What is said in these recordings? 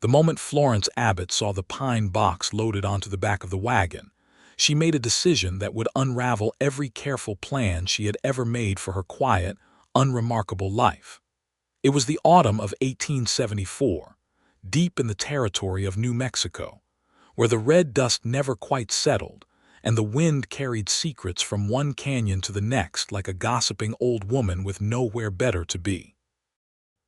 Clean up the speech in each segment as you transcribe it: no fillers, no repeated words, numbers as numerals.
The moment Florence Abbott saw the pine box loaded onto the back of the wagon, she made a decision that would unravel every careful plan she had ever made for her quiet, unremarkable life. It was the autumn of 1874, deep in the territory of New Mexico, where the red dust never quite settled, and the wind carried secrets from one canyon to the next like a gossiping old woman with nowhere better to be.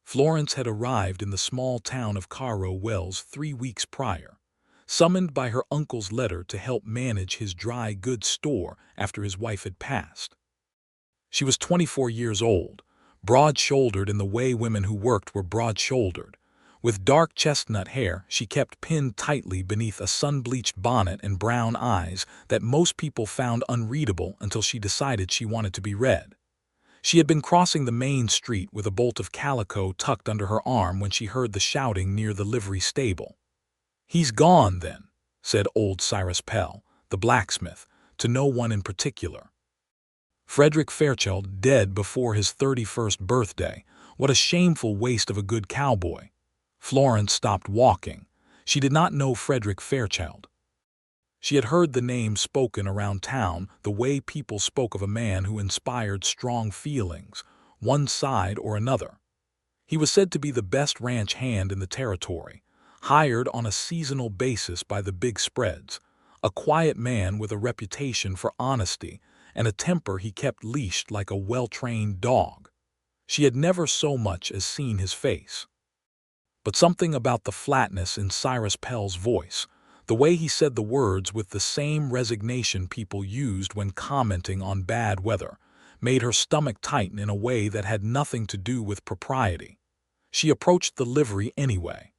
Florence had arrived in the small town of Caro Wells 3 weeks prior, summoned by her uncle's letter to help manage his dry goods store after his wife had passed. She was 24 years old, broad-shouldered in the way women who worked were broad-shouldered. With dark chestnut hair she kept pinned tightly beneath a sun-bleached bonnet and brown eyes that most people found unreadable until she decided she wanted to be read. She had been crossing the main street with a bolt of calico tucked under her arm when she heard the shouting near the livery stable. "He's gone, then," said old Cyrus Pell, the blacksmith, to no one in particular. Frederick Fairchild dead before his 31st birthday. What a shameful waste of a good cowboy. Florence stopped walking. She did not know Frederick Fairchild. She had heard the name spoken around town the way people spoke of a man who inspired strong feelings, one side or another. He was said to be the best ranch hand in the territory, hired on a seasonal basis by the big spreads, a quiet man with a reputation for honesty and a temper he kept leashed like a well-trained dog. She had never so much as seen his face. But something about the flatness in Cyrus Pell's voice, the way he said the words with the same resignation people used when commenting on bad weather, made her stomach tighten in a way that had nothing to do with propriety. She approached the livery anyway.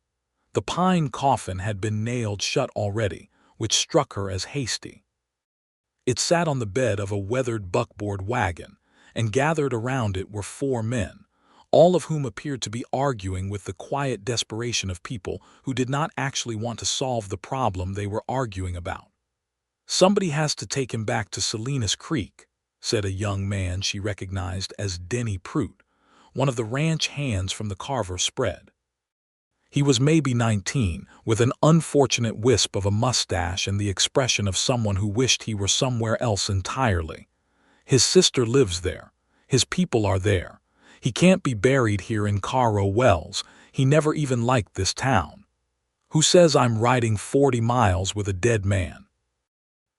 The pine coffin had been nailed shut already, which struck her as hasty. It sat on the bed of a weathered buckboard wagon, and gathered around it were 4 men, all of whom appeared to be arguing with the quiet desperation of people who did not actually want to solve the problem they were arguing about. "Somebody has to take him back to Salinas Creek," said a young man she recognized as Denny Prout, one of the ranch hands from the Carver spread. He was maybe 19, with an unfortunate wisp of a mustache and the expression of someone who wished he were somewhere else entirely. "His sister lives there. His people are there. He can't be buried here in Caro Wells. He never even liked this town. Who says I'm riding 40 miles with a dead man?"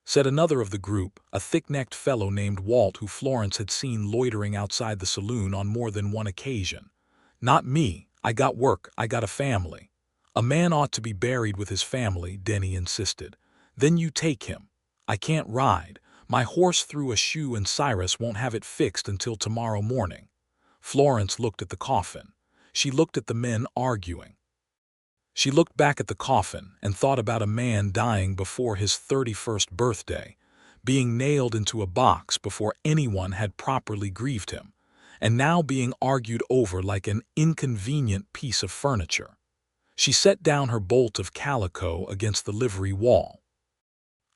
said another of the group, a thick-necked fellow named Walt who Florence had seen loitering outside the saloon on more than one occasion. "Not me. I got work. I got a family." "A man ought to be buried with his family," Denny insisted. "Then you take him." "I can't ride. My horse threw a shoe and Cyrus won't have it fixed until tomorrow morning." Florence looked at the coffin. She looked at the men arguing. She looked back at the coffin and thought about a man dying before his 31st birthday, being nailed into a box before anyone had properly grieved him, and now being argued over like an inconvenient piece of furniture. She set down her bolt of calico against the livery wall.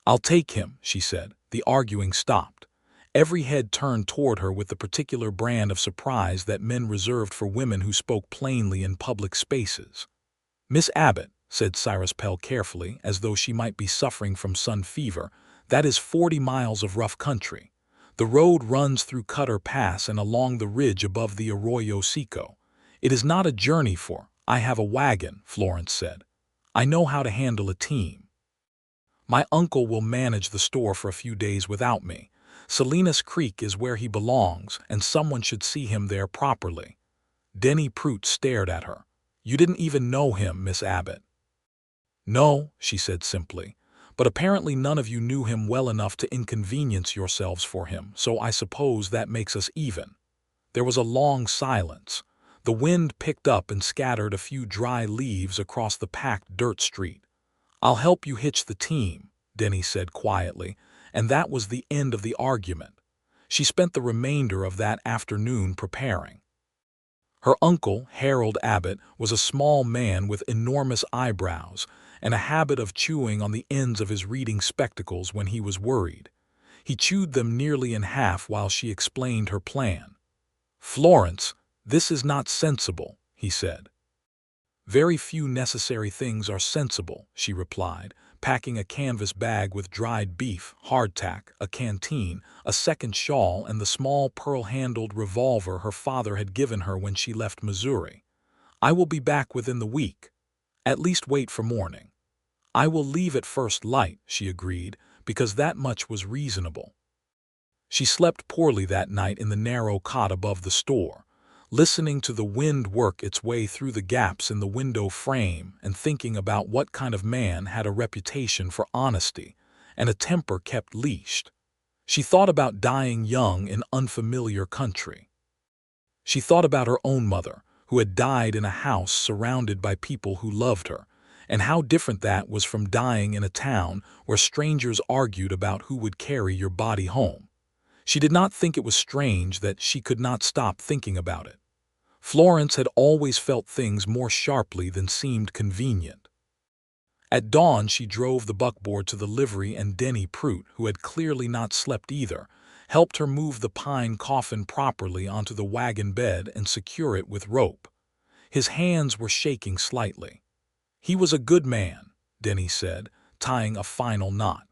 "I'll take him," she said. The arguing stopped. Every head turned toward her with the particular brand of surprise that men reserved for women who spoke plainly in public spaces. "Miss Abbott," said Cyrus Pell carefully, as though she might be suffering from sun fever, "that is 40 miles of rough country. The road runs through Cutter Pass and along the ridge above the Arroyo Seco. It is not a journey for—" "I have a wagon," Florence said. "I know how to handle a team. My uncle will manage the store for a few days without me. Salinas Creek is where he belongs, and someone should see him there properly." Denny Prout stared at her. "You didn't even know him, Miss Abbott." "No," she said simply, "but apparently none of you knew him well enough to inconvenience yourselves for him, so I suppose that makes us even." There was a long silence. The wind picked up and scattered a few dry leaves across the packed dirt street. "I'll help you hitch the team," Denny said quietly, and that was the end of the argument. She spent the remainder of that afternoon preparing. Her uncle, Harold Abbott, was a small man with enormous eyebrows and a habit of chewing on the ends of his reading spectacles when he was worried. He chewed them nearly in half while she explained her plan. "Florence, this is not sensible," he said. "Very few necessary things are sensible," she replied, packing a canvas bag with dried beef, hardtack, a canteen, a second shawl, and the small pearl-handled revolver her father had given her when she left Missouri. "I will be back within the week. At least wait for morning." "I will leave at first light," she agreed, because that much was reasonable. She slept poorly that night in the narrow cot above the store, listening to the wind work its way through the gaps in the window frame and thinking about what kind of man had a reputation for honesty and a temper kept leashed. She thought about dying young in unfamiliar country. She thought about her own mother, who had died in a house surrounded by people who loved her, and how different that was from dying in a town where strangers argued about who would carry your body home. She did not think it was strange that she could not stop thinking about it. Florence had always felt things more sharply than seemed convenient. At dawn she drove the buckboard to the livery, and Denny Prout, who had clearly not slept either, helped her move the pine coffin properly onto the wagon bed and secure it with rope. His hands were shaking slightly. "He was a good man," Denny said, tying a final knot.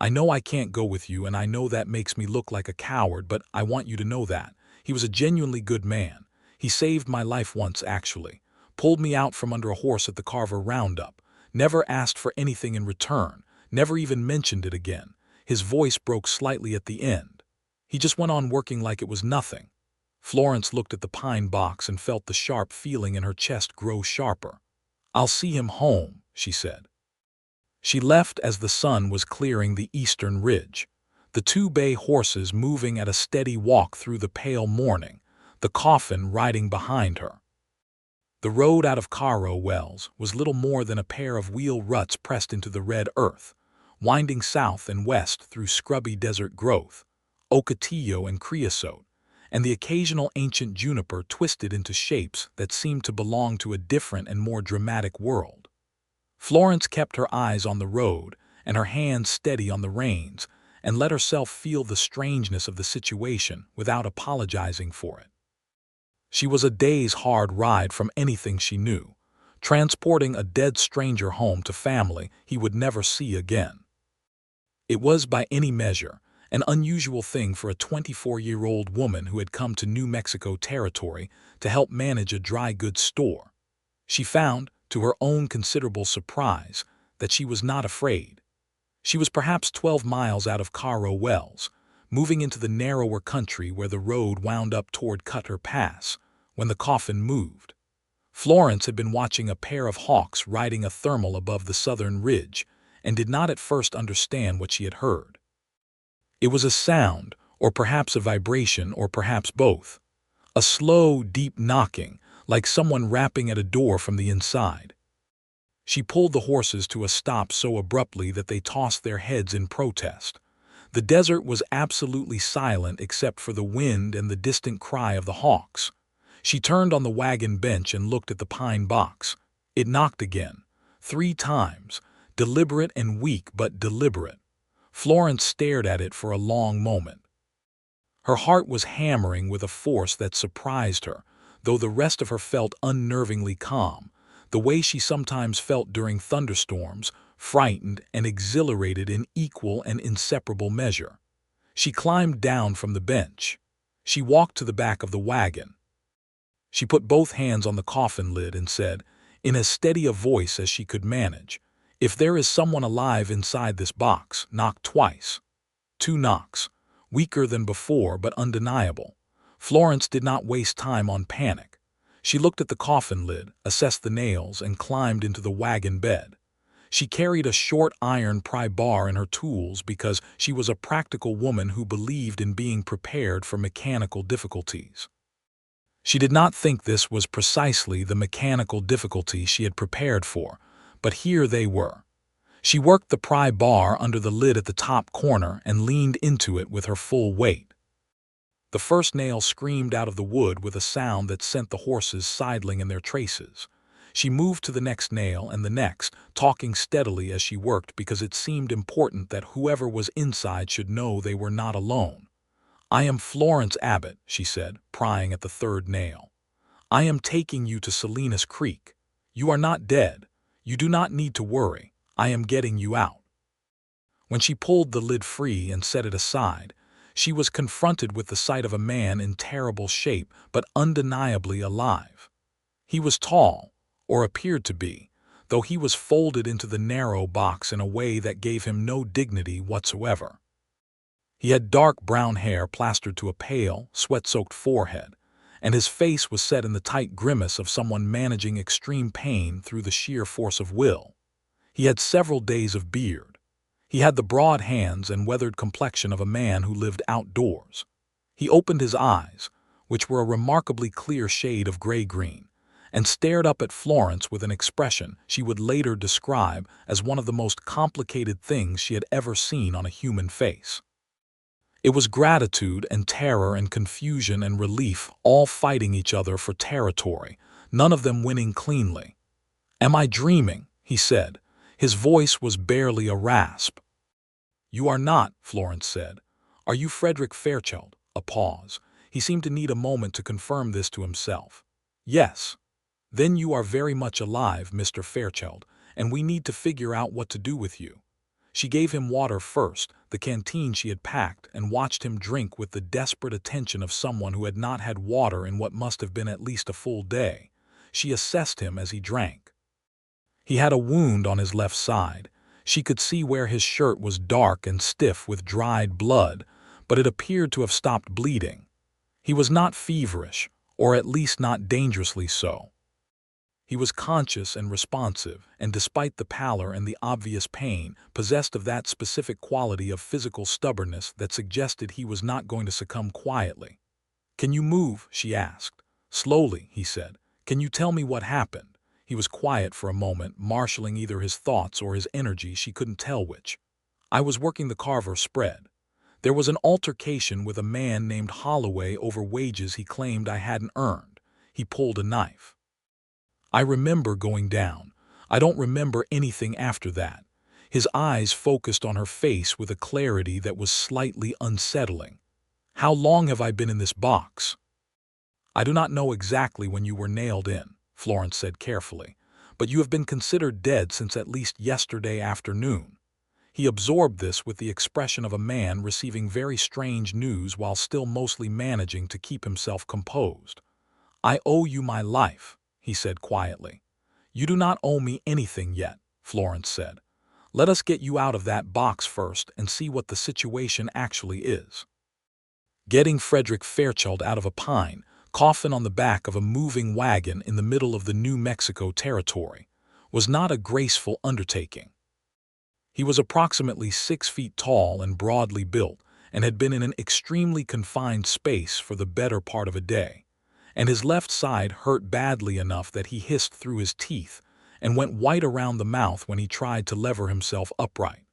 "I know I can't go with you, and I know that makes me look like a coward, but I want you to know that. He was a genuinely good man. He saved my life once, actually. Pulled me out from under a horse at the Carver Roundup. Never asked for anything in return. Never even mentioned it again." His voice broke slightly at the end. "He just went on working like it was nothing." Florence looked at the pine box and felt the sharp feeling in her chest grow sharper. "I'll see him home," she said. She left as the sun was clearing the eastern ridge, the two bay horses moving at a steady walk through the pale morning, the coffin riding behind her. The road out of Caro Wells was little more than a pair of wheel ruts pressed into the red earth, winding south and west through scrubby desert growth, ocotillo and creosote, and the occasional ancient juniper twisted into shapes that seemed to belong to a different and more dramatic world. Florence kept her eyes on the road and her hands steady on the reins, and let herself feel the strangeness of the situation without apologizing for it. She was a day's hard ride from anything she knew, transporting a dead stranger home to family he would never see again. It was, by any measure, an unusual thing for a 24-year-old woman who had come to New Mexico territory to help manage a dry goods store. She found, to her own considerable surprise, that she was not afraid. She was perhaps 12 miles out of Caro Wells, moving into the narrower country where the road wound up toward Cutter Pass, when the coffin moved. Florence had been watching a pair of hawks riding a thermal above the southern ridge, and did not at first understand what she had heard. It was a sound, or perhaps a vibration, or perhaps both. A slow, deep knocking, like someone rapping at a door from the inside. She pulled the horses to a stop so abruptly that they tossed their heads in protest. The desert was absolutely silent except for the wind and the distant cry of the hawks. She turned on the wagon bench and looked at the pine box. It knocked again, 3 times, deliberate and weak but deliberate. Florence stared at it for a long moment. Her heart was hammering with a force that surprised her, though the rest of her felt unnervingly calm, the way she sometimes felt during thunderstorms, frightened and exhilarated in equal and inseparable measure. She climbed down from the bench. She walked to the back of the wagon. She put both hands on the coffin lid and said, in as steady a voice as she could manage, "If there is someone alive inside this box, knock twice." 2 knocks, weaker than before but undeniable. Florence did not waste time on panic. She looked at the coffin lid, assessed the nails, and climbed into the wagon bed. She carried a short iron pry bar in her tools because she was a practical woman who believed in being prepared for mechanical difficulties. She did not think this was precisely the mechanical difficulty she had prepared for, but here they were. She worked the pry bar under the lid at the top corner and leaned into it with her full weight. The first nail screamed out of the wood with a sound that sent the horses sidling in their traces. She moved to the next nail and the next, talking steadily as she worked because it seemed important that whoever was inside should know they were not alone. "I am Florence Abbott," she said, prying at the 3rd nail. "I am taking you to Salinas Creek." You are not dead. You do not need to worry. I am getting you out." When she pulled the lid free and set it aside, she was confronted with the sight of a man in terrible shape but undeniably alive. He was tall, or appeared to be, though he was folded into the narrow box in a way that gave him no dignity whatsoever. He had dark brown hair plastered to a pale, sweat-soaked forehead, and his face was set in the tight grimace of someone managing extreme pain through the sheer force of will. He had several days of beard. He had the broad hands and weathered complexion of a man who lived outdoors. He opened his eyes, which were a remarkably clear shade of gray-green, and stared up at Florence with an expression she would later describe as one of the most complicated things she had ever seen on a human face. It was gratitude and terror and confusion and relief all fighting each other for territory, none of them winning cleanly. "Am I dreaming?" he said. His voice was barely a rasp. "You are not," Florence said. "Are you Frederick Fairchild?" A pause. He seemed to need a moment to confirm this to himself. "Yes." "Then you are very much alive, Mr. Fairchild, and we need to figure out what to do with you." She gave him water first, the canteen she had packed, and watched him drink with the desperate attention of someone who had not had water in what must have been at least a full day. She assessed him as he drank. He had a wound on his left side. She could see where his shirt was dark and stiff with dried blood, but it appeared to have stopped bleeding. He was not feverish, or at least not dangerously so. He was conscious and responsive, and despite the pallor and the obvious pain, possessed of that specific quality of physical stubbornness that suggested he was not going to succumb quietly. "Can you move?" she asked. "Slowly," he said. "Can you tell me what happened?" He was quiet for a moment, marshaling either his thoughts or his energy, she couldn't tell which. "I was working the carver spread. There was an altercation with a man named Holloway over wages he claimed I hadn't earned. He pulled a knife. I remember going down. I don't remember anything after that." His eyes focused on her face with a clarity that was slightly unsettling. "How long have I been in this box?" "I do not know exactly when you were nailed in," Florence said carefully, "but you have been considered dead since at least yesterday afternoon." He absorbed this with the expression of a man receiving very strange news while still mostly managing to keep himself composed. "I owe you my life," he said quietly. "You do not owe me anything yet," Florence said. "Let us get you out of that box first and see what the situation actually is." Getting Frederick Fairchild out of a pine, coffin on the back of a moving wagon in the middle of the New Mexico territory was not a graceful undertaking. He was approximately 6 feet tall and broadly built, and had been in an extremely confined space for the better part of a day, and his left side hurt badly enough that he hissed through his teeth and went white around the mouth when he tried to lever himself upright.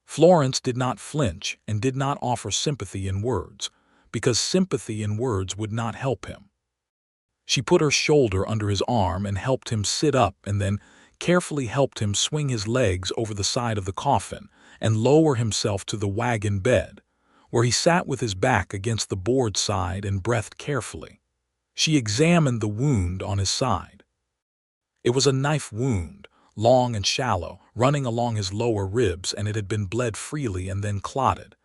Florence did not flinch and did not offer sympathy in words, because sympathy in words would not help him. She put her shoulder under his arm and helped him sit up, and then carefully helped him swing his legs over the side of the coffin and lower himself to the wagon bed, where he sat with his back against the board side and breathed carefully. She examined the wound on his side. It was a knife wound, long and shallow, running along his lower ribs, and it had been bled freely and then clotted.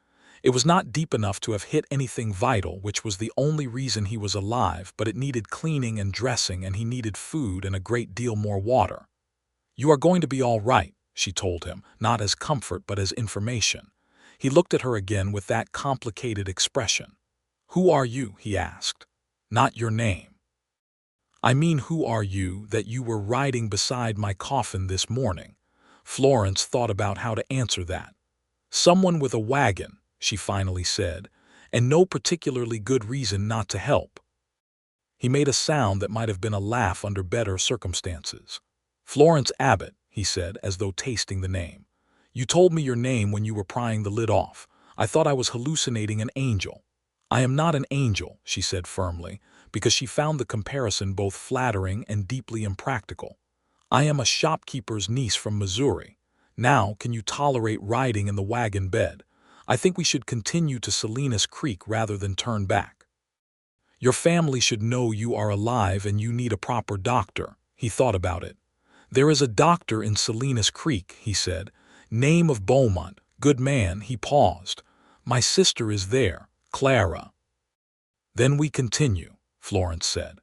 It was not deep enough to have hit anything vital, which was the only reason he was alive, but it needed cleaning and dressing, and he needed food and a great deal more water. "You are going to be all right," she told him, not as comfort but as information. He looked at her again with that complicated expression. "Who are you?" he asked. "Not your name." "I mean, who are you that you were riding beside my coffin this morning?" Florence thought about how to answer that. "Someone with a wagon," she finally said, "and no particularly good reason not to help." He made a sound that might have been a laugh under better circumstances. "Florence Abbott," he said, as though tasting the name. "You told me your name when you were prying the lid off. I thought I was hallucinating an angel." "I am not an angel," she said firmly, because she found the comparison both flattering and deeply impractical. "I am a shopkeeper's niece from Missouri. Now, can you tolerate riding in the wagon bed? I think we should continue to Salinas Creek rather than turn back. Your family should know you are alive and you need a proper doctor." He thought about it. "There is a doctor in Salinas Creek," he said. "Name of Beaumont. Good man." He paused. "My sister is there, Clara." "Then we continue," Florence said.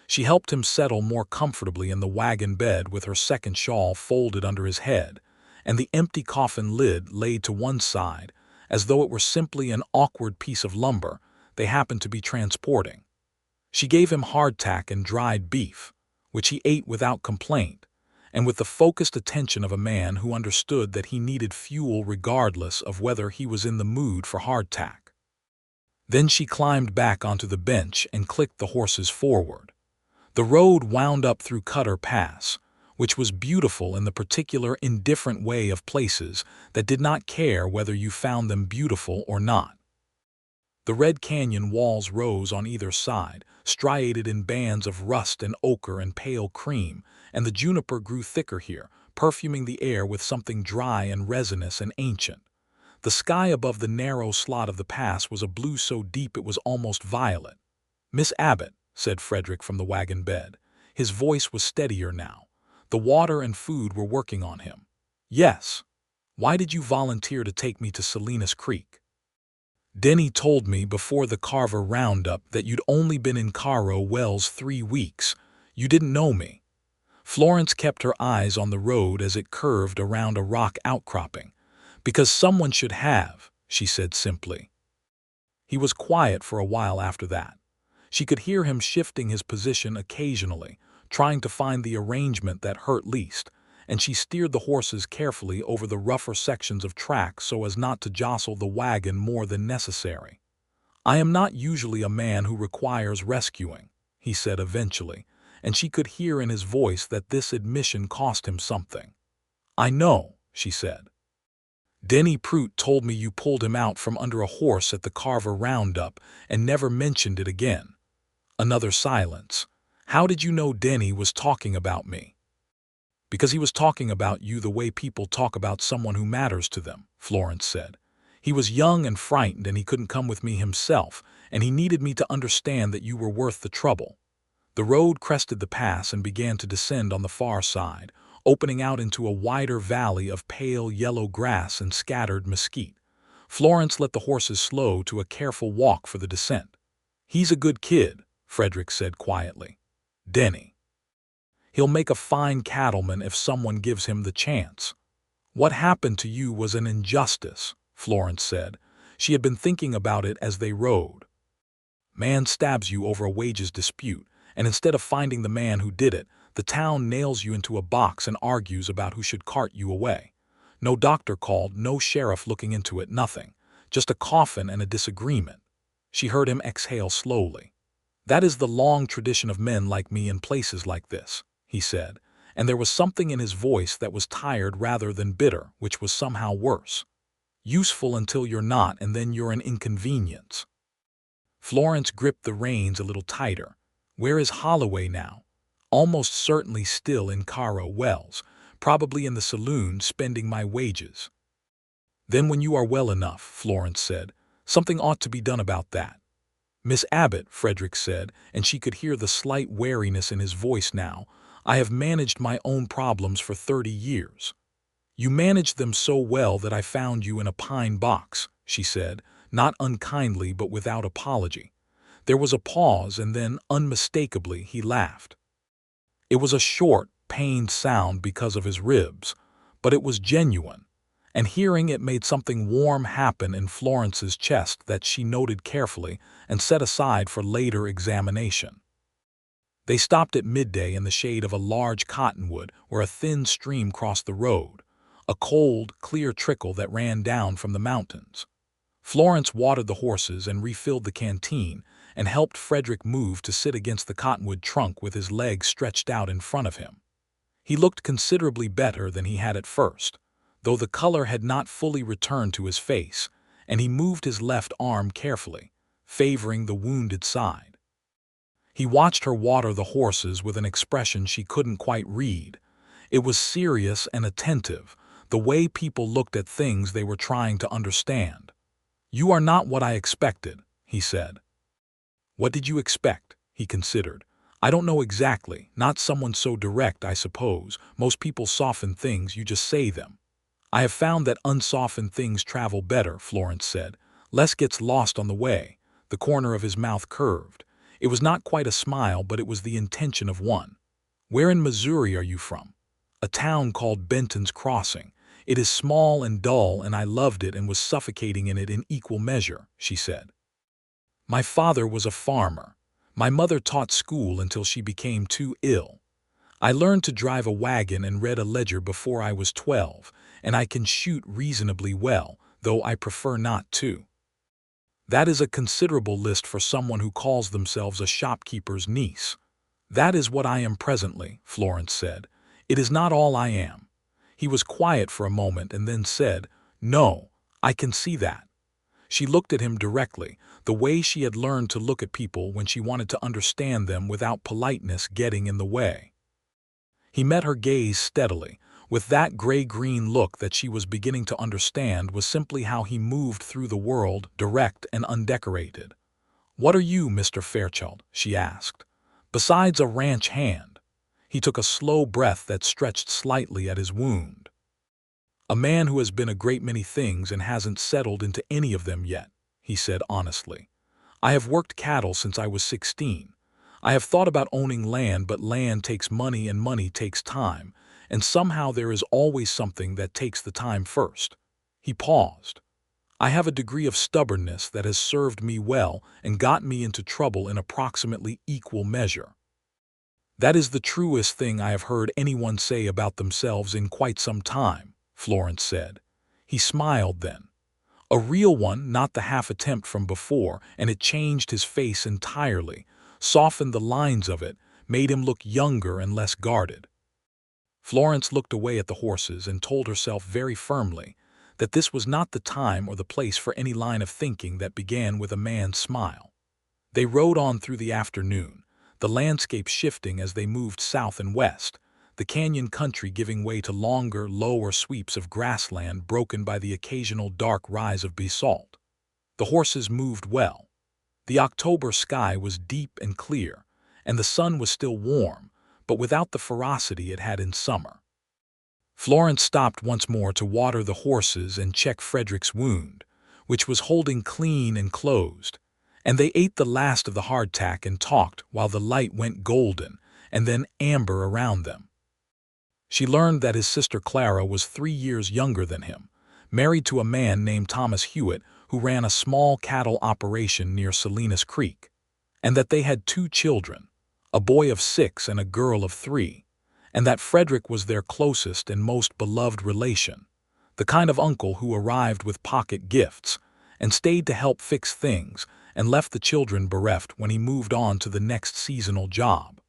She helped him settle more comfortably in the wagon bed with her second shawl folded under his head, and the empty coffin lid laid to one side, as though it were simply an awkward piece of lumber they happened to be transporting. She gave him hardtack and dried beef, which he ate without complaint, and with the focused attention of a man who understood that he needed fuel regardless of whether he was in the mood for hardtack. Then she climbed back onto the bench and clicked the horses forward. The road wound up through Cutter Pass, which was beautiful in the particular indifferent way of places that did not care whether you found them beautiful or not. The red canyon walls rose on either side, striated in bands of rust and ochre and pale cream, and the juniper grew thicker here, perfuming the air with something dry and resinous and ancient. The sky above the narrow slot of the pass was a blue so deep it was almost violet. "Miss Abbott," said Frederick from the wagon bed. His voice was steadier now. The water and food were working on him. "Yes. Why did you volunteer to take me to Salinas Creek?" "Denny told me before the Carver roundup that you'd only been in Caro Wells 3 weeks. You didn't know me." Florence kept her eyes on the road as it curved around a rock outcropping. "Because someone should have," she said simply. He was quiet for a while after that. She could hear him shifting his position occasionally, trying to find the arrangement that hurt least, and she steered the horses carefully over the rougher sections of track so as not to jostle the wagon more than necessary. "I am not usually a man who requires rescuing," he said eventually, and she could hear in his voice that this admission cost him something. "I know," she said. "Denny Prout told me you pulled him out from under a horse at the Carver roundup and never mentioned it again." Another silence. "How did you know Denny was talking about me?" "Because he was talking about you the way people talk about someone who matters to them," Florence said. "He was young and frightened and he couldn't come with me himself, and he needed me to understand that you were worth the trouble." The road crested the pass and began to descend on the far side, opening out into a wider valley of pale yellow grass and scattered mesquite. Florence let the horses slow to a careful walk for the descent. "He's a good kid," Frederick said quietly. "Denny. He'll make a fine cattleman if someone gives him the chance." "What happened to you was an injustice," Florence said. She had been thinking about it as they rode. "Man stabs you over a wages dispute, and instead of finding the man who did it, the town nails you into a box and argues about who should cart you away. No doctor called, no sheriff looking into it, nothing. Just a coffin and a disagreement." She heard him exhale slowly. "That is the long tradition of men like me in places like this," he said, and there was something in his voice that was tired rather than bitter, which was somehow worse. "Useful until you're not, and then you're an inconvenience." Florence gripped the reins a little tighter. "Where is Holloway now?" "Almost certainly still in Caro Wells, probably in the saloon spending my wages." "Then when you are well enough," Florence said, "something ought to be done about that." "Miss Abbott," Frederick said, and she could hear the slight wariness in his voice now, "I have managed my own problems for 30 years." "You managed them so well that I found you in a pine box," she said, not unkindly but without apology. There was a pause, and then, unmistakably, he laughed. It was a short, pained sound because of his ribs, but it was genuine, and hearing it made something warm happen in Florence's chest that she noted carefully and set aside for later examination. They stopped at midday in the shade of a large cottonwood where a thin stream crossed the road, a cold, clear trickle that ran down from the mountains. Florence watered the horses and refilled the canteen and helped Frederick move to sit against the cottonwood trunk with his legs stretched out in front of him. He looked considerably better than he had at first, though the color had not fully returned to his face, and he moved his left arm carefully, favoring the wounded side. He watched her water the horses with an expression she couldn't quite read. It was serious and attentive, the way people looked at things they were trying to understand. "You are not what I expected," he said. "What did you expect?" he considered. I don't know exactly, not someone so direct, I suppose. Most people soften things, you just say them. I have found that unsoftened things travel better, Florence said. Less gets lost on the way. The corner of his mouth curved. It was not quite a smile, but it was the intention of one. Where in Missouri are you from? A town called Benton's Crossing. It is small and dull, and I loved it and was suffocating in it in equal measure, she said. My father was a farmer. My mother taught school until she became too ill. I learned to drive a wagon and read a ledger before I was 12, and I can shoot reasonably well, though I prefer not to. That is a considerable list for someone who calls themselves a shopkeeper's niece. That is what I am presently, Florence said. It is not all I am. He was quiet for a moment and then said, No, I can see that. She looked at him directly, the way she had learned to look at people when she wanted to understand them without politeness getting in the way. He met her gaze steadily, with that gray-green look that she was beginning to understand was simply how he moved through the world, direct and undecorated. What are you, Mr. Fairchild? She asked. Besides a ranch hand. He took a slow breath that stretched slightly at his wound. A man who has been a great many things and hasn't settled into any of them yet, he said honestly. I have worked cattle since I was 16. I have thought about owning land, but land takes money and money takes time, and somehow there is always something that takes the time first. He paused. I have a degree of stubbornness that has served me well and got me into trouble in approximately equal measure. That is the truest thing I have heard anyone say about themselves in quite some time, Florence said. He smiled then. A real one, not the half-attempt from before, and it changed his face entirely, softened the lines of it, made him look younger and less guarded. Florence looked away at the horses and told herself very firmly that this was not the time or the place for any line of thinking that began with a man's smile. They rode on through the afternoon, the landscape shifting as they moved south and west, the canyon country giving way to longer, lower sweeps of grassland broken by the occasional dark rise of basalt. The horses moved well. The October sky was deep and clear, and the sun was still warm, but without the ferocity it had in summer. Florence stopped once more to water the horses and check Frederick's wound, which was holding clean and closed, and they ate the last of the hardtack and talked while the light went golden and then amber around them. She learned that his sister Clara was 3 years younger than him, married to a man named Thomas Hewitt who ran a small cattle operation near Salinas Creek, and that they had 2 children, a boy of 6 and a girl of 3, and that Frederick was their closest and most beloved relation, the kind of uncle who arrived with pocket gifts and stayed to help fix things and left the children bereft when he moved on to the next seasonal job.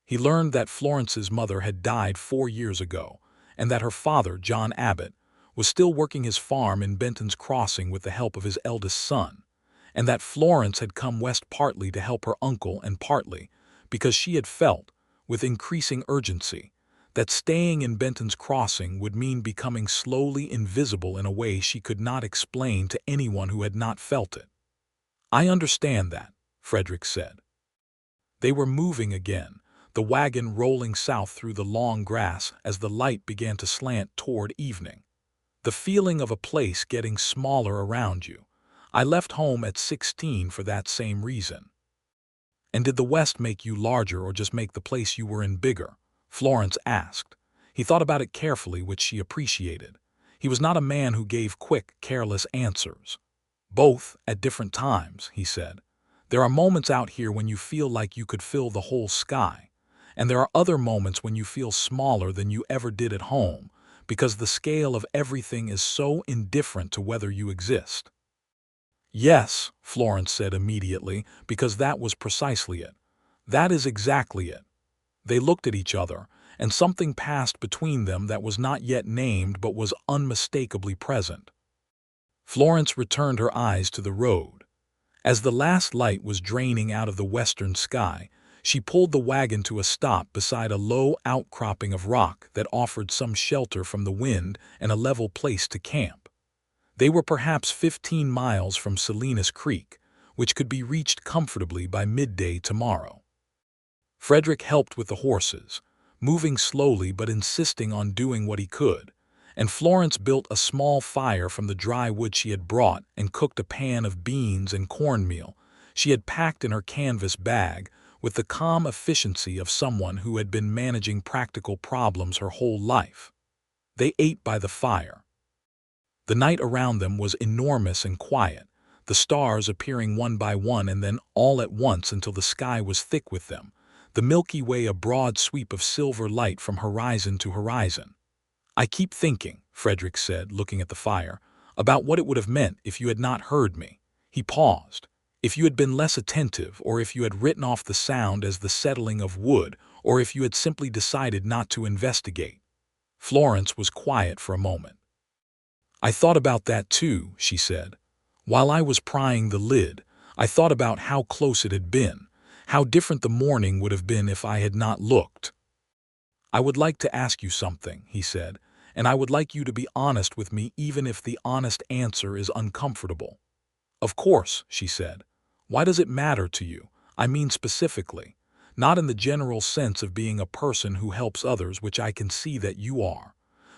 He learned that Florence's mother had died 4 years ago, and that her father, John Abbott, was still working his farm in Benton's Crossing with the help of his eldest son, and that Florence had come west partly to help her uncle and partly because she had felt, with increasing urgency, that staying in Benton's Crossing would mean becoming slowly invisible in a way she could not explain to anyone who had not felt it. I understand that, Frederick said. They were moving again, the wagon rolling south through the long grass as the light began to slant toward evening. The feeling of a place getting smaller around you. I left home at 16 for that same reason. And did the West make you larger or just make the place you were in bigger? Florence asked. He thought about it carefully, which she appreciated. He was not a man who gave quick, careless answers. Both, at different times, he said. There are moments out here when you feel like you could fill the whole sky, and there are other moments when you feel smaller than you ever did at home, because the scale of everything is so indifferent to whether you exist. Yes, Florence said immediately, because that was precisely it. That is exactly it. They looked at each other, and something passed between them that was not yet named but was unmistakably present. Florence returned her eyes to the road. As the last light was draining out of the western sky, she pulled the wagon to a stop beside a low outcropping of rock that offered some shelter from the wind and a level place to camp. They were perhaps 15 miles from Salinas Creek, which could be reached comfortably by midday tomorrow. Frederick helped with the horses, moving slowly but insisting on doing what he could, and Florence built a small fire from the dry wood she had brought and cooked a pan of beans and cornmeal she had packed in her canvas bag with the calm efficiency of someone who had been managing practical problems her whole life. They ate by the fire. The night around them was enormous and quiet, the stars appearing one by one and then all at once until the sky was thick with them, the Milky Way a broad sweep of silver light from horizon to horizon. "I keep thinking," Frederick said, looking at the fire, "about what it would have meant if you had not heard me." He paused. "If you had been less attentive, or if you had written off the sound as the settling of wood, or if you had simply decided not to investigate." Florence was quiet for a moment. "I thought about that too," she said. "While I was prying the lid, I thought about how close it had been, how different the morning would have been if I had not looked." "I would like to ask you something," he said, "and I would like you to be honest with me even if the honest answer is uncomfortable." "Of course," she said. "Why does it matter to you? I mean specifically, not in the general sense of being a person who helps others, which I can see that you are.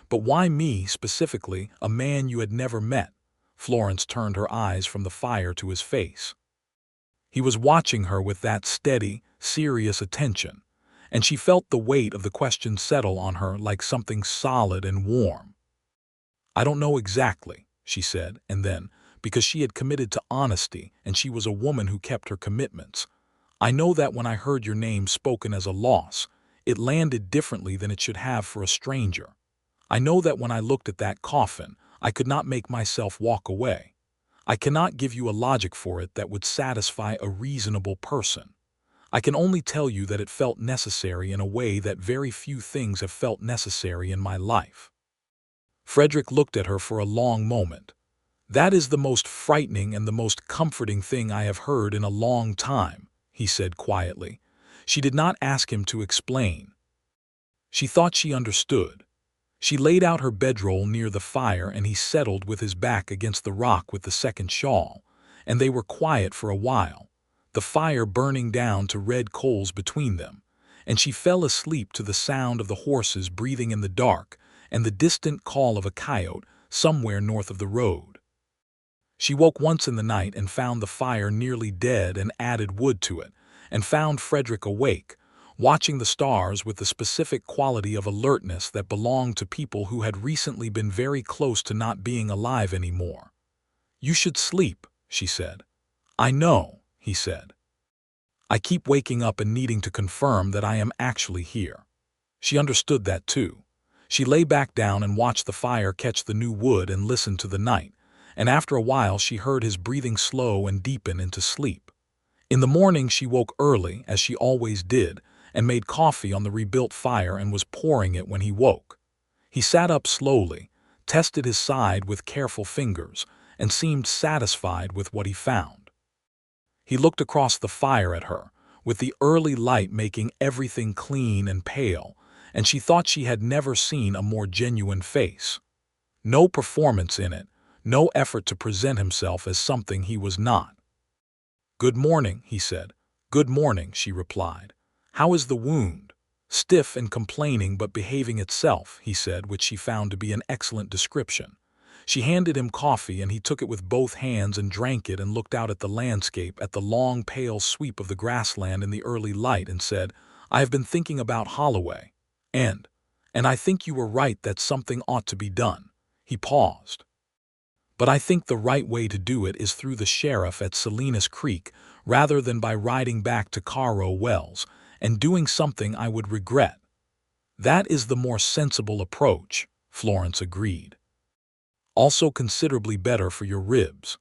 But why me specifically, a man you had never met?" Florence turned her eyes from the fire to his face. He was watching her with that steady, serious attention, and she felt the weight of the question settle on her like something solid and warm. "I don't know exactly," she said, and then, because she had committed to honesty and she was a woman who kept her commitments, "I know that when I heard your name spoken as a loss, it landed differently than it should have for a stranger. I know that when I looked at that coffin, I could not make myself walk away. I cannot give you a logic for it that would satisfy a reasonable person. I can only tell you that it felt necessary in a way that very few things have felt necessary in my life." Frederick looked at her for a long moment. "That is the most frightening and the most comforting thing I have heard in a long time," he said quietly. She did not ask him to explain. She thought she understood. She laid out her bedroll near the fire and he settled with his back against the rock with the second shawl, and they were quiet for a while, the fire burning down to red coals between them, and she fell asleep to the sound of the horses breathing in the dark and the distant call of a coyote somewhere north of the road. She woke once in the night and found the fire nearly dead and added wood to it, and found Frederick awake, watching the stars with the specific quality of alertness that belonged to people who had recently been very close to not being alive anymore. "You should sleep," she said. "I know," he said. "I keep waking up and needing to confirm that I am actually here." She understood that too. She lay back down and watched the fire catch the new wood and listened to the night, and after a while she heard his breathing slow and deepen into sleep. In the morning she woke early, as she always did, and made coffee on the rebuilt fire and was pouring it when he woke. He sat up slowly, tested his side with careful fingers, and seemed satisfied with what he found. He looked across the fire at her, with the early light making everything clean and pale, and she thought she had never seen a more genuine face. No performance in it, no effort to present himself as something he was not. "Good morning," he said. "Good morning," she replied. "How is the wound?" "Stiff and complaining but behaving itself," he said, which she found to be an excellent description. She handed him coffee and he took it with both hands and drank it and looked out at the landscape, at the long pale sweep of the grassland in the early light, and said, "I have been thinking about Holloway, and I think you were right that something ought to be done." He paused. "But I think the right way to do it is through the sheriff at Salinas Creek rather than by riding back to Carro Wells and doing something I would regret." "That is the more sensible approach," Florence agreed. "Also considerably better for your ribs."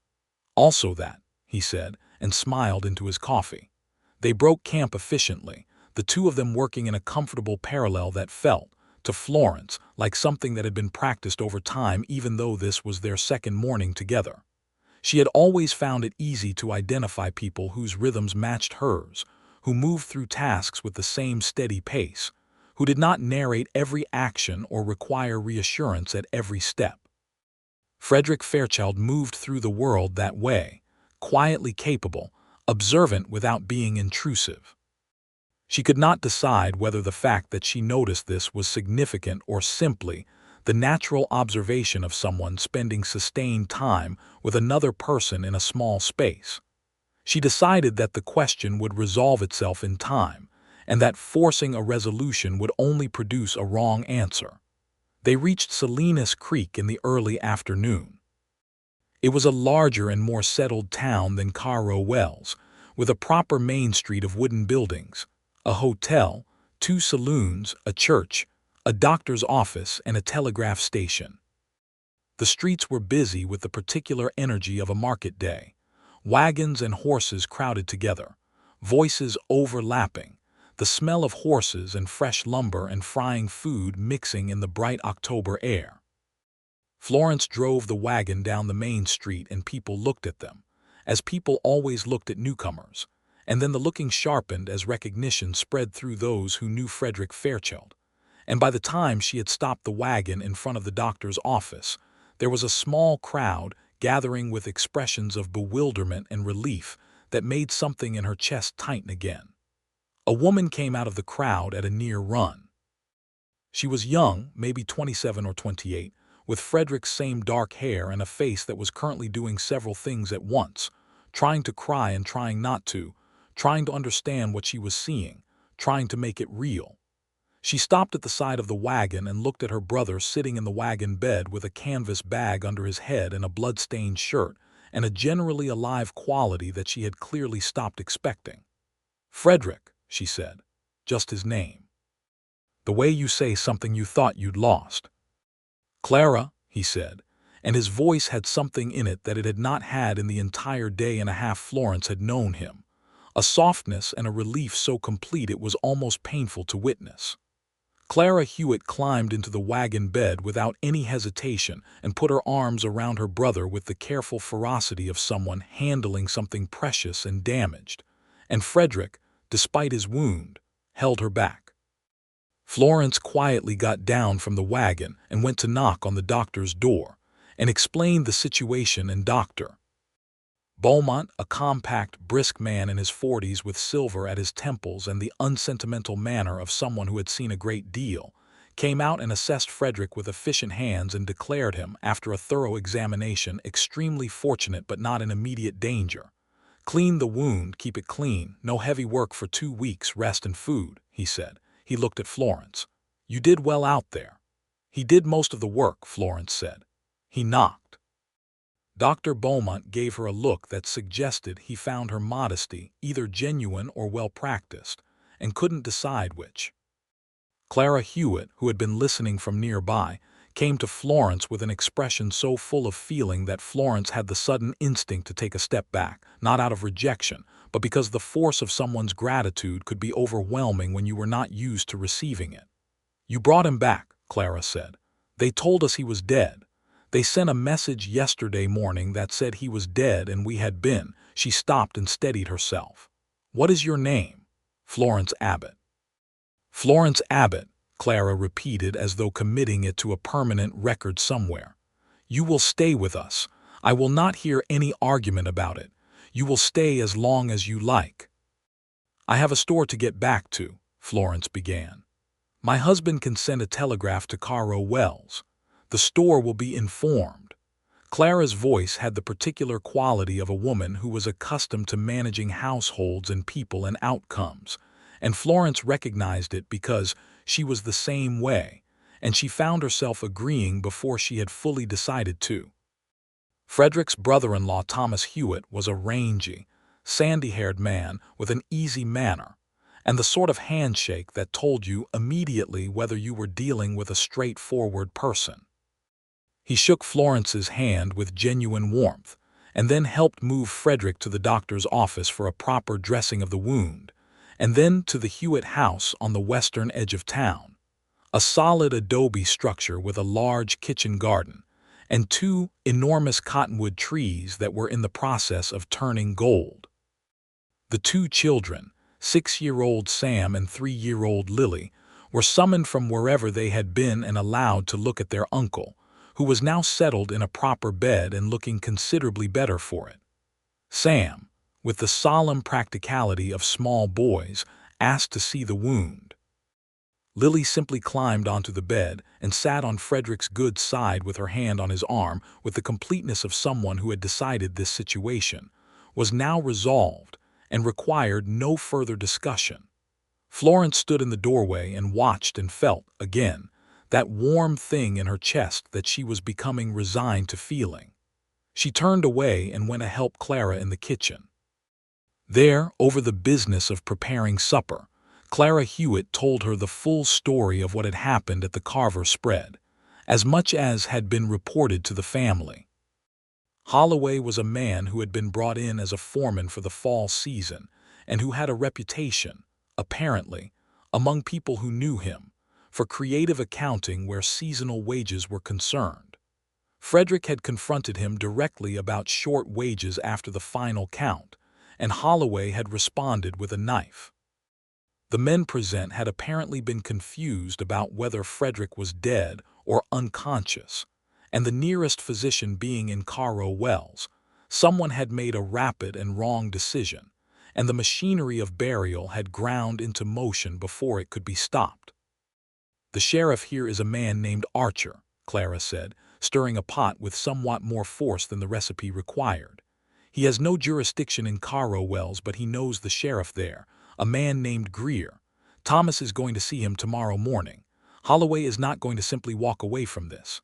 "Also that," he said, and smiled into his coffee. They broke camp efficiently, the two of them working in a comfortable parallel that felt, to Florence, like something that had been practiced over time, even though this was their second morning together. She had always found it easy to identify people whose rhythms matched hers, who moved through tasks with the same steady pace, who did not narrate every action or require reassurance at every step. Frederick Fairchild moved through the world that way, quietly capable, observant without being intrusive. She could not decide whether the fact that she noticed this was significant or simply the natural observation of someone spending sustained time with another person in a small space. She decided that the question would resolve itself in time, and that forcing a resolution would only produce a wrong answer. They reached Salinas Creek in the early afternoon. It was a larger and more settled town than Cairo Wells, with a proper main street of wooden buildings, a hotel, 2 saloons, a church, a doctor's office, and a telegraph station. The streets were busy with the particular energy of a market day. Wagons and horses crowded together, voices overlapping, the smell of horses and fresh lumber and frying food mixing in the bright October air. Florence drove the wagon down the main street and people looked at them, as people always looked at newcomers, and then the looking sharpened as recognition spread through those who knew Frederick Fairchild. And by the time she had stopped the wagon in front of the doctor's office, there was a small crowd gathering with expressions of bewilderment and relief that made something in her chest tighten again. A woman came out of the crowd at a near run. She was young, maybe 27 or 28, with Frederick's same dark hair and a face that was currently doing several things at once, trying to cry and trying not to, trying to understand what she was seeing, trying to make it real. She stopped at the side of the wagon and looked at her brother sitting in the wagon bed with a canvas bag under his head and a blood-stained shirt, and a generally alive quality that she had clearly stopped expecting. "Frederick," she said, just his name. "The way you say something you thought you'd lost." "Clara," he said, and his voice had something in it that it had not had in the entire day and a half Florence had known him, a softness and a relief so complete it was almost painful to witness. Clara Hewitt climbed into the wagon bed without any hesitation and put her arms around her brother with the careful ferocity of someone handling something precious and damaged, and Frederick, despite his wound, held her back. Florence quietly got down from the wagon and went to knock on the doctor's door and explained the situation, and Dr. Beaumont, a compact, brisk man in his 40s with silver at his temples and the unsentimental manner of someone who had seen a great deal, came out and assessed Frederick with efficient hands and declared him, after a thorough examination, extremely fortunate but not in immediate danger. "Clean the wound, keep it clean, no heavy work for 2 weeks, rest and food," he said. He looked at Florence. "You did well out there." "He did most of the work," Florence said. "He knocked." Dr. Beaumont gave her a look that suggested he found her modesty either genuine or well-practiced, and couldn't decide which. Clara Hewitt, who had been listening from nearby, came to Florence with an expression so full of feeling that Florence had the sudden instinct to take a step back, not out of rejection, but because the force of someone's gratitude could be overwhelming when you were not used to receiving it. "You brought him back," Clara said. "They told us he was dead. They sent a message yesterday morning that said he was dead and we had been." She stopped and steadied herself. "What is your name?" "Florence Abbott." "Florence Abbott," Clara repeated as though committing it to a permanent record somewhere. "You will stay with us. I will not hear any argument about it. You will stay as long as you like." "I have a store to get back to," Florence began. "My husband can send a telegraph to Cairo Wells. The store will be informed." Clara's voice had the particular quality of a woman who was accustomed to managing households and people and outcomes, and Florence recognized it because she was the same way, and she found herself agreeing before she had fully decided to. Frederick's brother-in-law, Thomas Hewitt, was a rangy, sandy-haired man with an easy manner, and the sort of handshake that told you immediately whether you were dealing with a straightforward person. He shook Florence's hand with genuine warmth, and then helped move Frederick to the doctor's office for a proper dressing of the wound, and then to the Hewitt house on the western edge of town, a solid adobe structure with a large kitchen garden, and 2 enormous cottonwood trees that were in the process of turning gold. The 2 children, 6-year-old Sam and 3-year-old Lily, were summoned from wherever they had been and allowed to look at their uncle, who was now settled in a proper bed and looking considerably better for it. Sam, with the solemn practicality of small boys, asked to see the wound. Lily simply climbed onto the bed and sat on Frederick's good side with her hand on his arm with the completeness of someone who had decided this situation was now resolved and required no further discussion. Florence stood in the doorway and watched and felt, again, that warm thing in her chest that she was becoming resigned to feeling. She turned away and went to help Clara in the kitchen. There, over the business of preparing supper, Clara Hewitt told her the full story of what had happened at the Carver spread, as much as had been reported to the family. Holloway was a man who had been brought in as a foreman for the fall season and who had a reputation, apparently, among people who knew him, for creative accounting where seasonal wages were concerned. Frederick had confronted him directly about short wages after the final count, and Holloway had responded with a knife. The men present had apparently been confused about whether Frederick was dead or unconscious, and the nearest physician being in Carrow Wells, someone had made a rapid and wrong decision, and the machinery of burial had ground into motion before it could be stopped. "The sheriff here is a man named Archer," Clara said, stirring a pot with somewhat more force than the recipe required. "He has no jurisdiction in Carrow Wells, but he knows the sheriff there, a man named Greer. Thomas is going to see him tomorrow morning. Holloway is not going to simply walk away from this."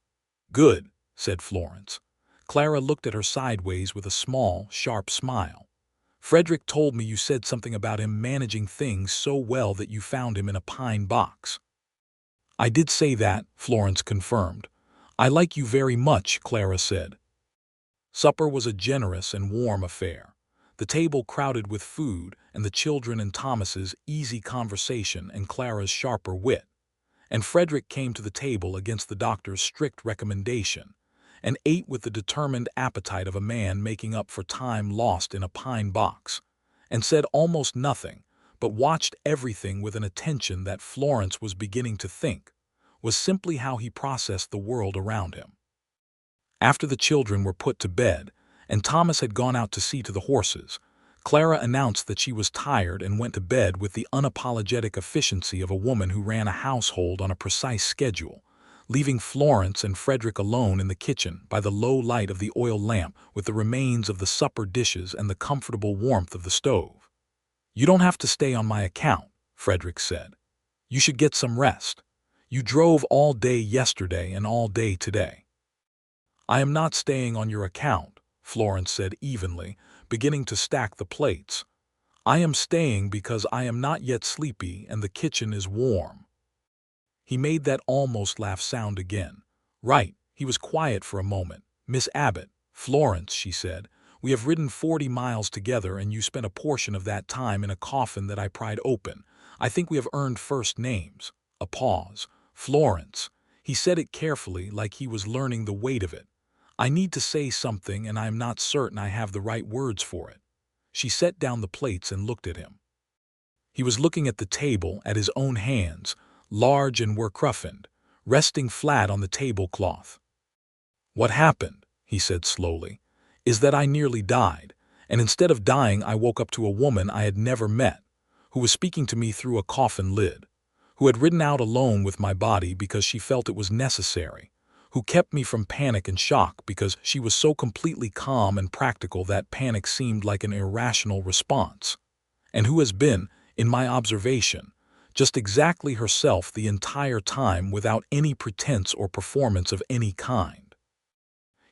"Good," said Florence. Clara looked at her sideways with a small, sharp smile. "Frederick told me you said something about him managing things so well that you found him in a pine box." "I did say that," Florence confirmed. "I like you very much," Clara said. Supper was a generous and warm affair, the table crowded with food and the children and Thomas's easy conversation and Clara's sharper wit. And Frederick came to the table against the doctor's strict recommendation, and ate with the determined appetite of a man making up for time lost in a pine box, and said almost nothing, but watched everything with an attention that Florence was beginning to think was simply how he processed the world around him. After the children were put to bed, and Thomas had gone out to see to the horses, Clara announced that she was tired and went to bed with the unapologetic efficiency of a woman who ran a household on a precise schedule, leaving Florence and Frederick alone in the kitchen by the low light of the oil lamp with the remains of the supper dishes and the comfortable warmth of the stove. "You don't have to stay on my account," Frederick said. "You should get some rest. You drove all day yesterday and all day today." "I am not staying on your account," Florence said evenly, beginning to stack the plates. "I am staying because I am not yet sleepy and the kitchen is warm." He made that almost laugh sound again. "Right." He was quiet for a moment. "Miss Abbott, Florence," she said, "we have ridden 40 miles together and you spent a portion of that time in a coffin that I pried open. I think we have earned first names." A pause. "Florence." He said it carefully, like he was learning the weight of it. "I need to say something and I am not certain I have the right words for it." She set down the plates and looked at him. He was looking at the table, at his own hands, large and work-roughened, resting flat on the tablecloth. "What happened," he said slowly, "is that I nearly died, and instead of dying I woke up to a woman I had never met, who was speaking to me through a coffin lid, who had ridden out alone with my body because she felt it was necessary, who kept me from panic and shock because she was so completely calm and practical that panic seemed like an irrational response, and who has been, in my observation, just exactly herself the entire time without any pretense or performance of any kind."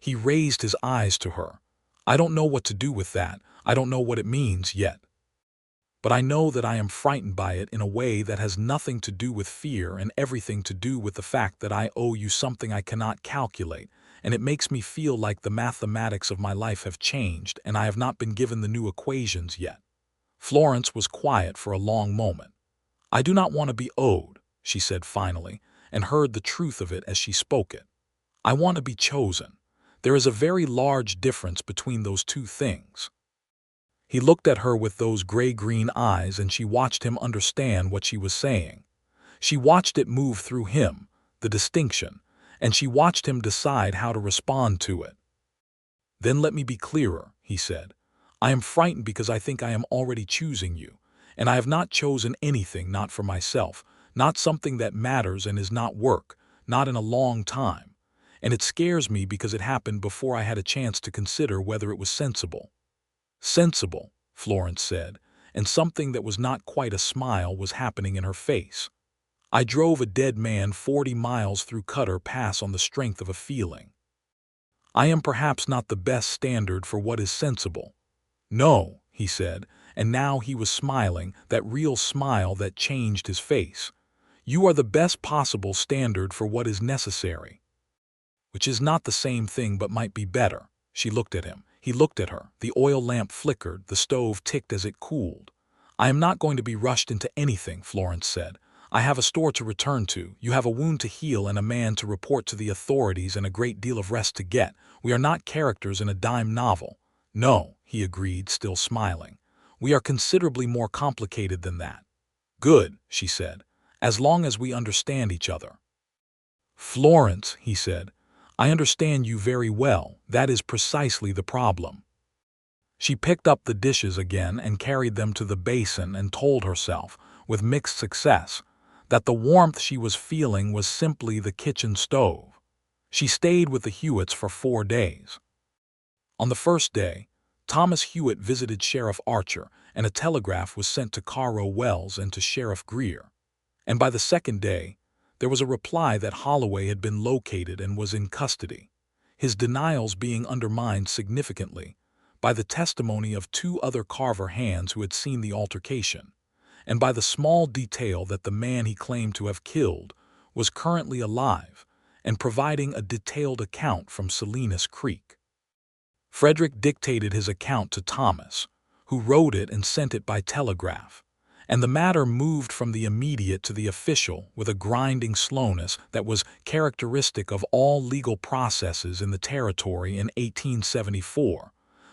He raised his eyes to her. "I don't know what to do with that. I don't know what it means yet. But I know that I am frightened by it in a way that has nothing to do with fear and everything to do with the fact that I owe you something I cannot calculate, and it makes me feel like the mathematics of my life have changed and I have not been given the new equations yet." Florence was quiet for a long moment. "I do not want to be owed," she said finally, and heard the truth of it as she spoke it. "I want to be chosen. There is a very large difference between those two things." He looked at her with those gray-green eyes and she watched him understand what she was saying. She watched it move through him, the distinction, and she watched him decide how to respond to it. "Then let me be clearer," he said. "I am frightened because I think I am already choosing you, And I have not chosen anything not for myself, not something that matters and is not work, not in a long time. And it scares me because it happened before I had a chance to consider whether it was sensible." "Sensible," Florence said, and something that was not quite a smile was happening in her face. "I drove a dead man 40 miles through Cutter Pass on the strength of a feeling. I am perhaps not the best standard for what is sensible." "No," he said, and now he was smiling, that real smile that changed his face. "You are the best possible standard for what is necessary." "Which is not the same thing but might be better." She looked at him. He looked at her. The oil lamp flickered, the stove ticked as it cooled. "I am not going to be rushed into anything," Florence said. "I have a store to return to, you have a wound to heal and a man to report to the authorities and a great deal of rest to get. We are not characters in a dime novel." "No," he agreed, still smiling. "We are considerably more complicated than that." "Good," she said, "as long as we understand each other." "Florence," he said, "I understand you very well. That is precisely the problem." She picked up the dishes again and carried them to the basin and told herself, with mixed success, that the warmth she was feeling was simply the kitchen stove. She stayed with the Hewitts for 4 days. On the first day, Thomas Hewitt visited Sheriff Archer, and a telegraph was sent to Caro Wells and to Sheriff Greer. And by the second day, there was a reply that Holloway had been located and was in custody, his denials being undermined significantly by the testimony of 2 other Carver hands who had seen the altercation, and by the small detail that the man he claimed to have killed was currently alive and providing a detailed account from Salinas Creek. Frederick dictated his account to Thomas, who wrote it and sent it by telegraph, and the matter moved from the immediate to the official with a grinding slowness that was characteristic of all legal processes in the territory in 1874,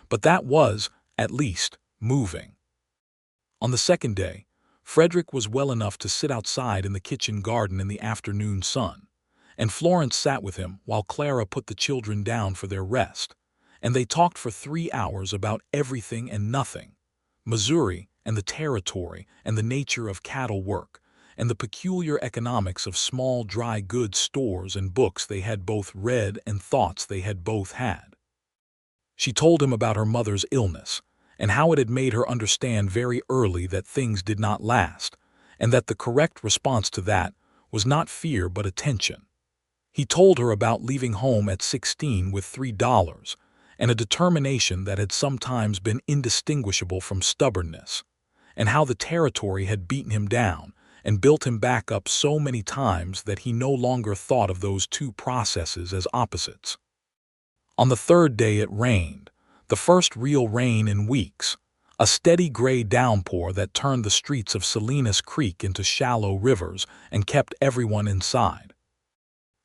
but that was, at least, moving. On the second day, Frederick was well enough to sit outside in the kitchen garden in the afternoon sun, and Florence sat with him while Clara put the children down for their rest, and they talked for 3 hours about everything and nothing, Missouri and the territory and the nature of cattle work, and the peculiar economics of small dry goods stores and books they had both read and thoughts they had both had. She told him about her mother's illness, and how it had made her understand very early that things did not last, and that the correct response to that was not fear but attention. He told her about leaving home at 16 with $3, and a determination that had sometimes been indistinguishable from stubbornness, and how the territory had beaten him down and built him back up so many times that he no longer thought of those 2 processes as opposites. On the third day it rained, the first real rain in weeks, a steady gray downpour that turned the streets of Salinas Creek into shallow rivers and kept everyone inside.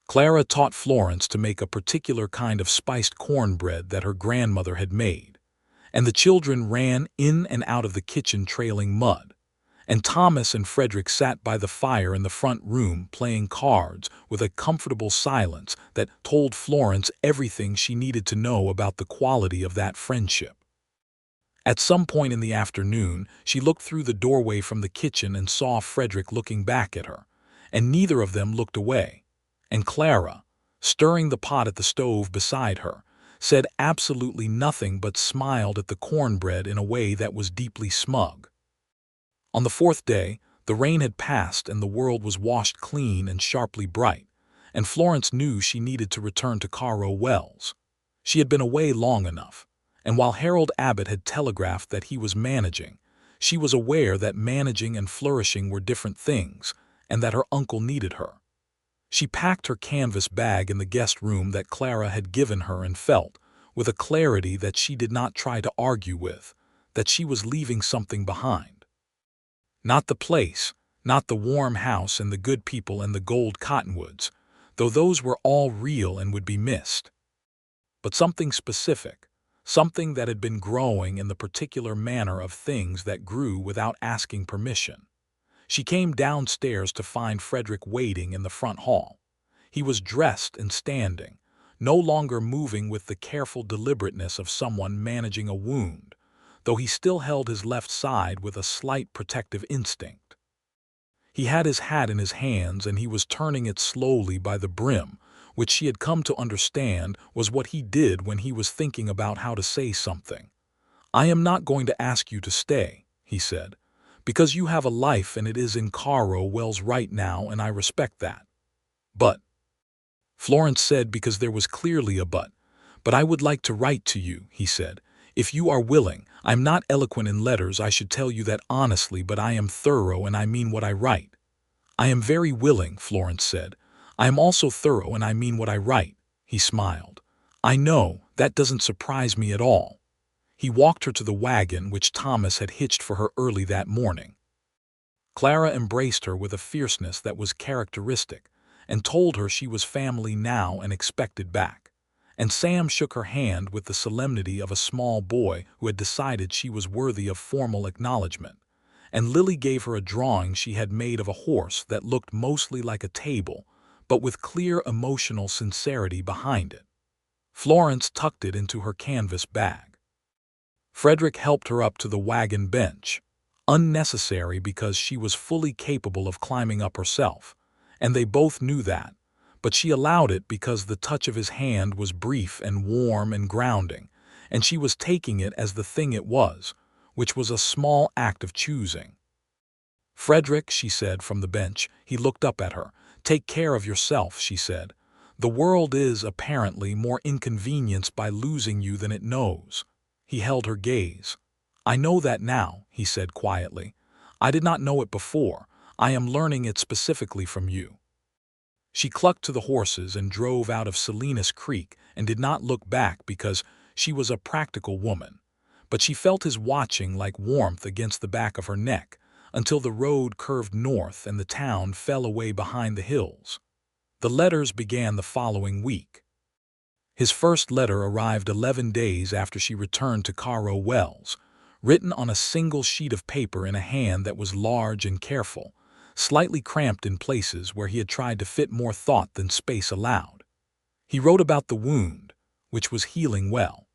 Clara taught Florence to make a particular kind of spiced cornbread that her grandmother had made, and the children ran in and out of the kitchen trailing mud, and Thomas and Frederick sat by the fire in the front room playing cards with a comfortable silence that told Florence everything she needed to know about the quality of that friendship. At some point in the afternoon, she looked through the doorway from the kitchen and saw Frederick looking back at her, and neither of them looked away. And Clara, stirring the pot at the stove beside her, said absolutely nothing but smiled at the cornbread in a way that was deeply smug. On the 4th day, the rain had passed and the world was washed clean and sharply bright, and Florence knew she needed to return to Caro Wells. She had been away long enough, and while Harold Abbott had telegraphed that he was managing, she was aware that managing and flourishing were different things, and that her uncle needed her. She packed her canvas bag in the guest room that Clara had given her and felt, with a clarity that she did not try to argue with, that she was leaving something behind. Not the place, not the warm house and the good people and the gold cottonwoods, though those were all real and would be missed. But something specific, something that had been growing in the particular manner of things that grew without asking permission. She came downstairs to find Frederick waiting in the front hall. He was dressed and standing, no longer moving with the careful deliberateness of someone managing a wound, though he still held his left side with a slight protective instinct. He had his hat in his hands and he was turning it slowly by the brim, which she had come to understand was what he did when he was thinking about how to say something. "I am not going to ask you to stay," he said, "because you have a life and it is in Caro Wells right now and I respect that. But," Florence said because there was clearly a but I would like to write to you," he said. "If you are willing. I'm not eloquent in letters, I should tell you that honestly, but I am thorough and I mean what I write." "I am very willing," Florence said. "I am also thorough and I mean what I write," he smiled. "I know, that doesn't surprise me at all." He walked her to the wagon which Thomas had hitched for her early that morning. Clara embraced her with a fierceness that was characteristic, and told her she was family now and expected back. And Sam shook her hand with the solemnity of a small boy who had decided she was worthy of formal acknowledgement. And Lily gave her a drawing she had made of a horse that looked mostly like a table, but with clear emotional sincerity behind it. Florence tucked it into her canvas bag. Frederick helped her up to the wagon bench, unnecessary because she was fully capable of climbing up herself, and they both knew that, but she allowed it because the touch of his hand was brief and warm and grounding, and she was taking it as the thing it was, which was a small act of choosing. "Frederick," she said from the bench. He looked up at her. "Take care of yourself," she said. "The world is, apparently, more inconvenienced by losing you than it knows." He held her gaze. "I know that now," he said quietly. "I did not know it before. I am learning it specifically from you." She clucked to the horses and drove out of Salinas Creek and did not look back because she was a practical woman. But she felt his watching like warmth against the back of her neck until the road curved north and the town fell away behind the hills. The letters began the following week. His first letter arrived 11 days after she returned to Caro Wells, written on a single sheet of paper in a hand that was large and careful, slightly cramped in places where he had tried to fit more thought than space allowed. He wrote about the wound, which was healing well.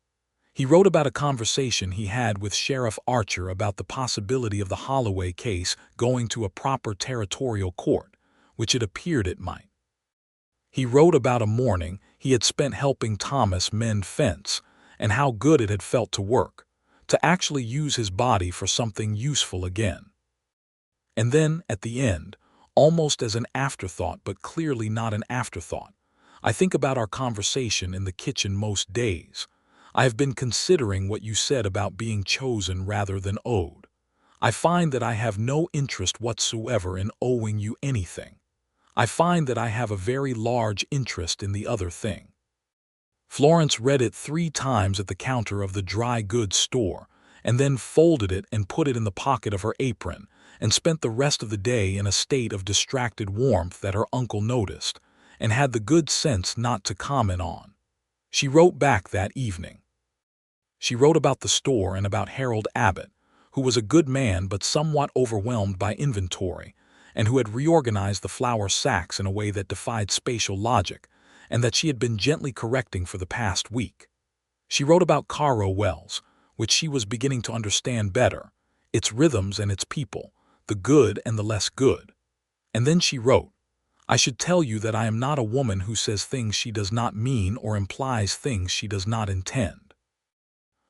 He wrote about a conversation he had with Sheriff Archer about the possibility of the Holloway case going to a proper territorial court, which it appeared it might. He wrote about a morning he had spent helping Thomas mend fence, and how good it had felt to work, to actually use his body for something useful again. And then, at the end, almost as an afterthought but clearly not an afterthought, "I think about our conversation in the kitchen most days. I have been considering what you said about being chosen rather than owed. I find that I have no interest whatsoever in owing you anything. I find that I have a very large interest in the other thing." Florence read it 3 times at the counter of the dry goods store, and then folded it and put it in the pocket of her apron, and spent the rest of the day in a state of distracted warmth that her uncle noticed, and had the good sense not to comment on. She wrote back that evening. She wrote about the store and about Harold Abbott, who was a good man but somewhat overwhelmed by inventory, and who had reorganized the flour sacks in a way that defied spatial logic, and that she had been gently correcting for the past week. She wrote about Caro Wells, which she was beginning to understand better, its rhythms and its people, the good and the less good. And then she wrote, "I should tell you that I am not a woman who says things she does not mean or implies things she does not intend.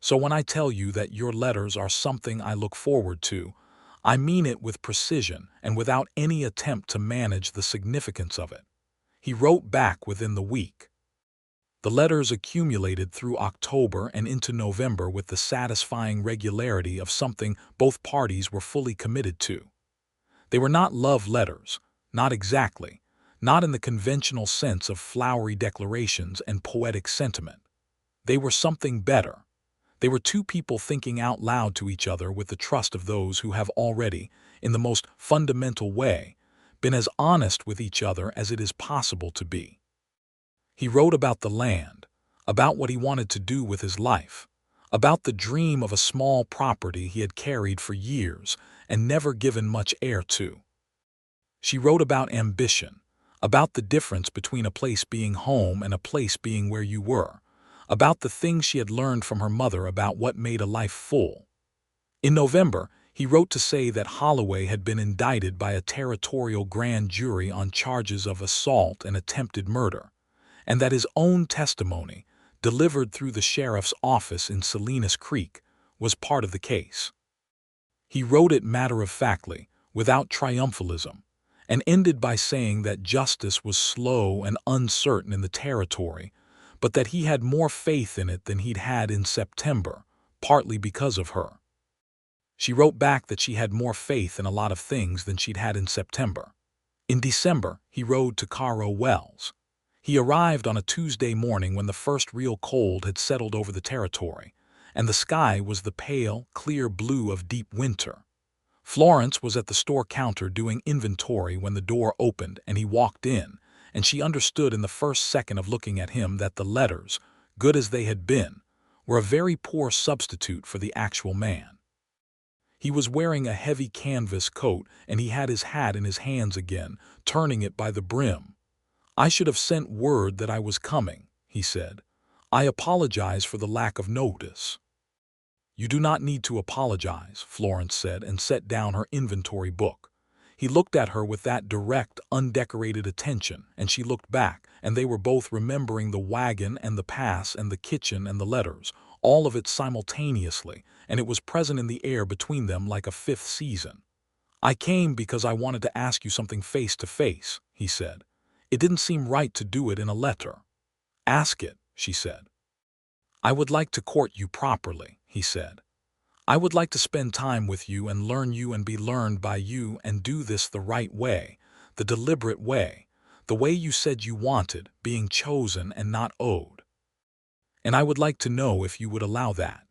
So when I tell you that your letters are something I look forward to, I mean it with precision and without any attempt to manage the significance of it." He wrote back within the week. The letters accumulated through October and into November with the satisfying regularity of something both parties were fully committed to. They were not love letters, not exactly, not in the conventional sense of flowery declarations and poetic sentiment. They were something better. They were two people thinking out loud to each other with the trust of those who have already, in the most fundamental way, been as honest with each other as it is possible to be. He wrote about the land, about what he wanted to do with his life, about the dream of a small property he had carried for years and never given much air to. She wrote about ambition, about the difference between a place being home and a place being where you were, about the things she had learned from her mother about what made a life full. In November, he wrote to say that Holloway had been indicted by a territorial grand jury on charges of assault and attempted murder, and that his own testimony, delivered through the sheriff's office in Salinas Creek, was part of the case. He wrote it matter-of-factly, without triumphalism, and ended by saying that justice was slow and uncertain in the territory, but that he had more faith in it than he'd had in September, partly because of her. She wrote back that she had more faith in a lot of things than she'd had in September. In December, he rode to Caro Wells. He arrived on a Tuesday morning when the first real cold had settled over the territory, and the sky was the pale, clear blue of deep winter. Florence was at the store counter doing inventory when the door opened and he walked in, and she understood in the first second of looking at him that the letters, good as they had been, were a very poor substitute for the actual man. He was wearing a heavy canvas coat, and he had his hat in his hands again, turning it by the brim. "I should have sent word that I was coming," he said. "I apologize for the lack of notice." "You do not need to apologize," Florence said, and set down her inventory book. He looked at her with that direct, undecorated attention, and she looked back, and they were both remembering the wagon and the pass and the kitchen and the letters, all of it simultaneously, and it was present in the air between them like a fifth season. "I came because I wanted to ask you something face to face," he said. "It didn't seem right to do it in a letter." "Ask it," she said. "I would like to court you properly," he said. "I would like to spend time with you and learn you and be learned by you and do this the right way, the deliberate way, the way you said you wanted, being chosen and not owed. And I would like to know if you would allow that."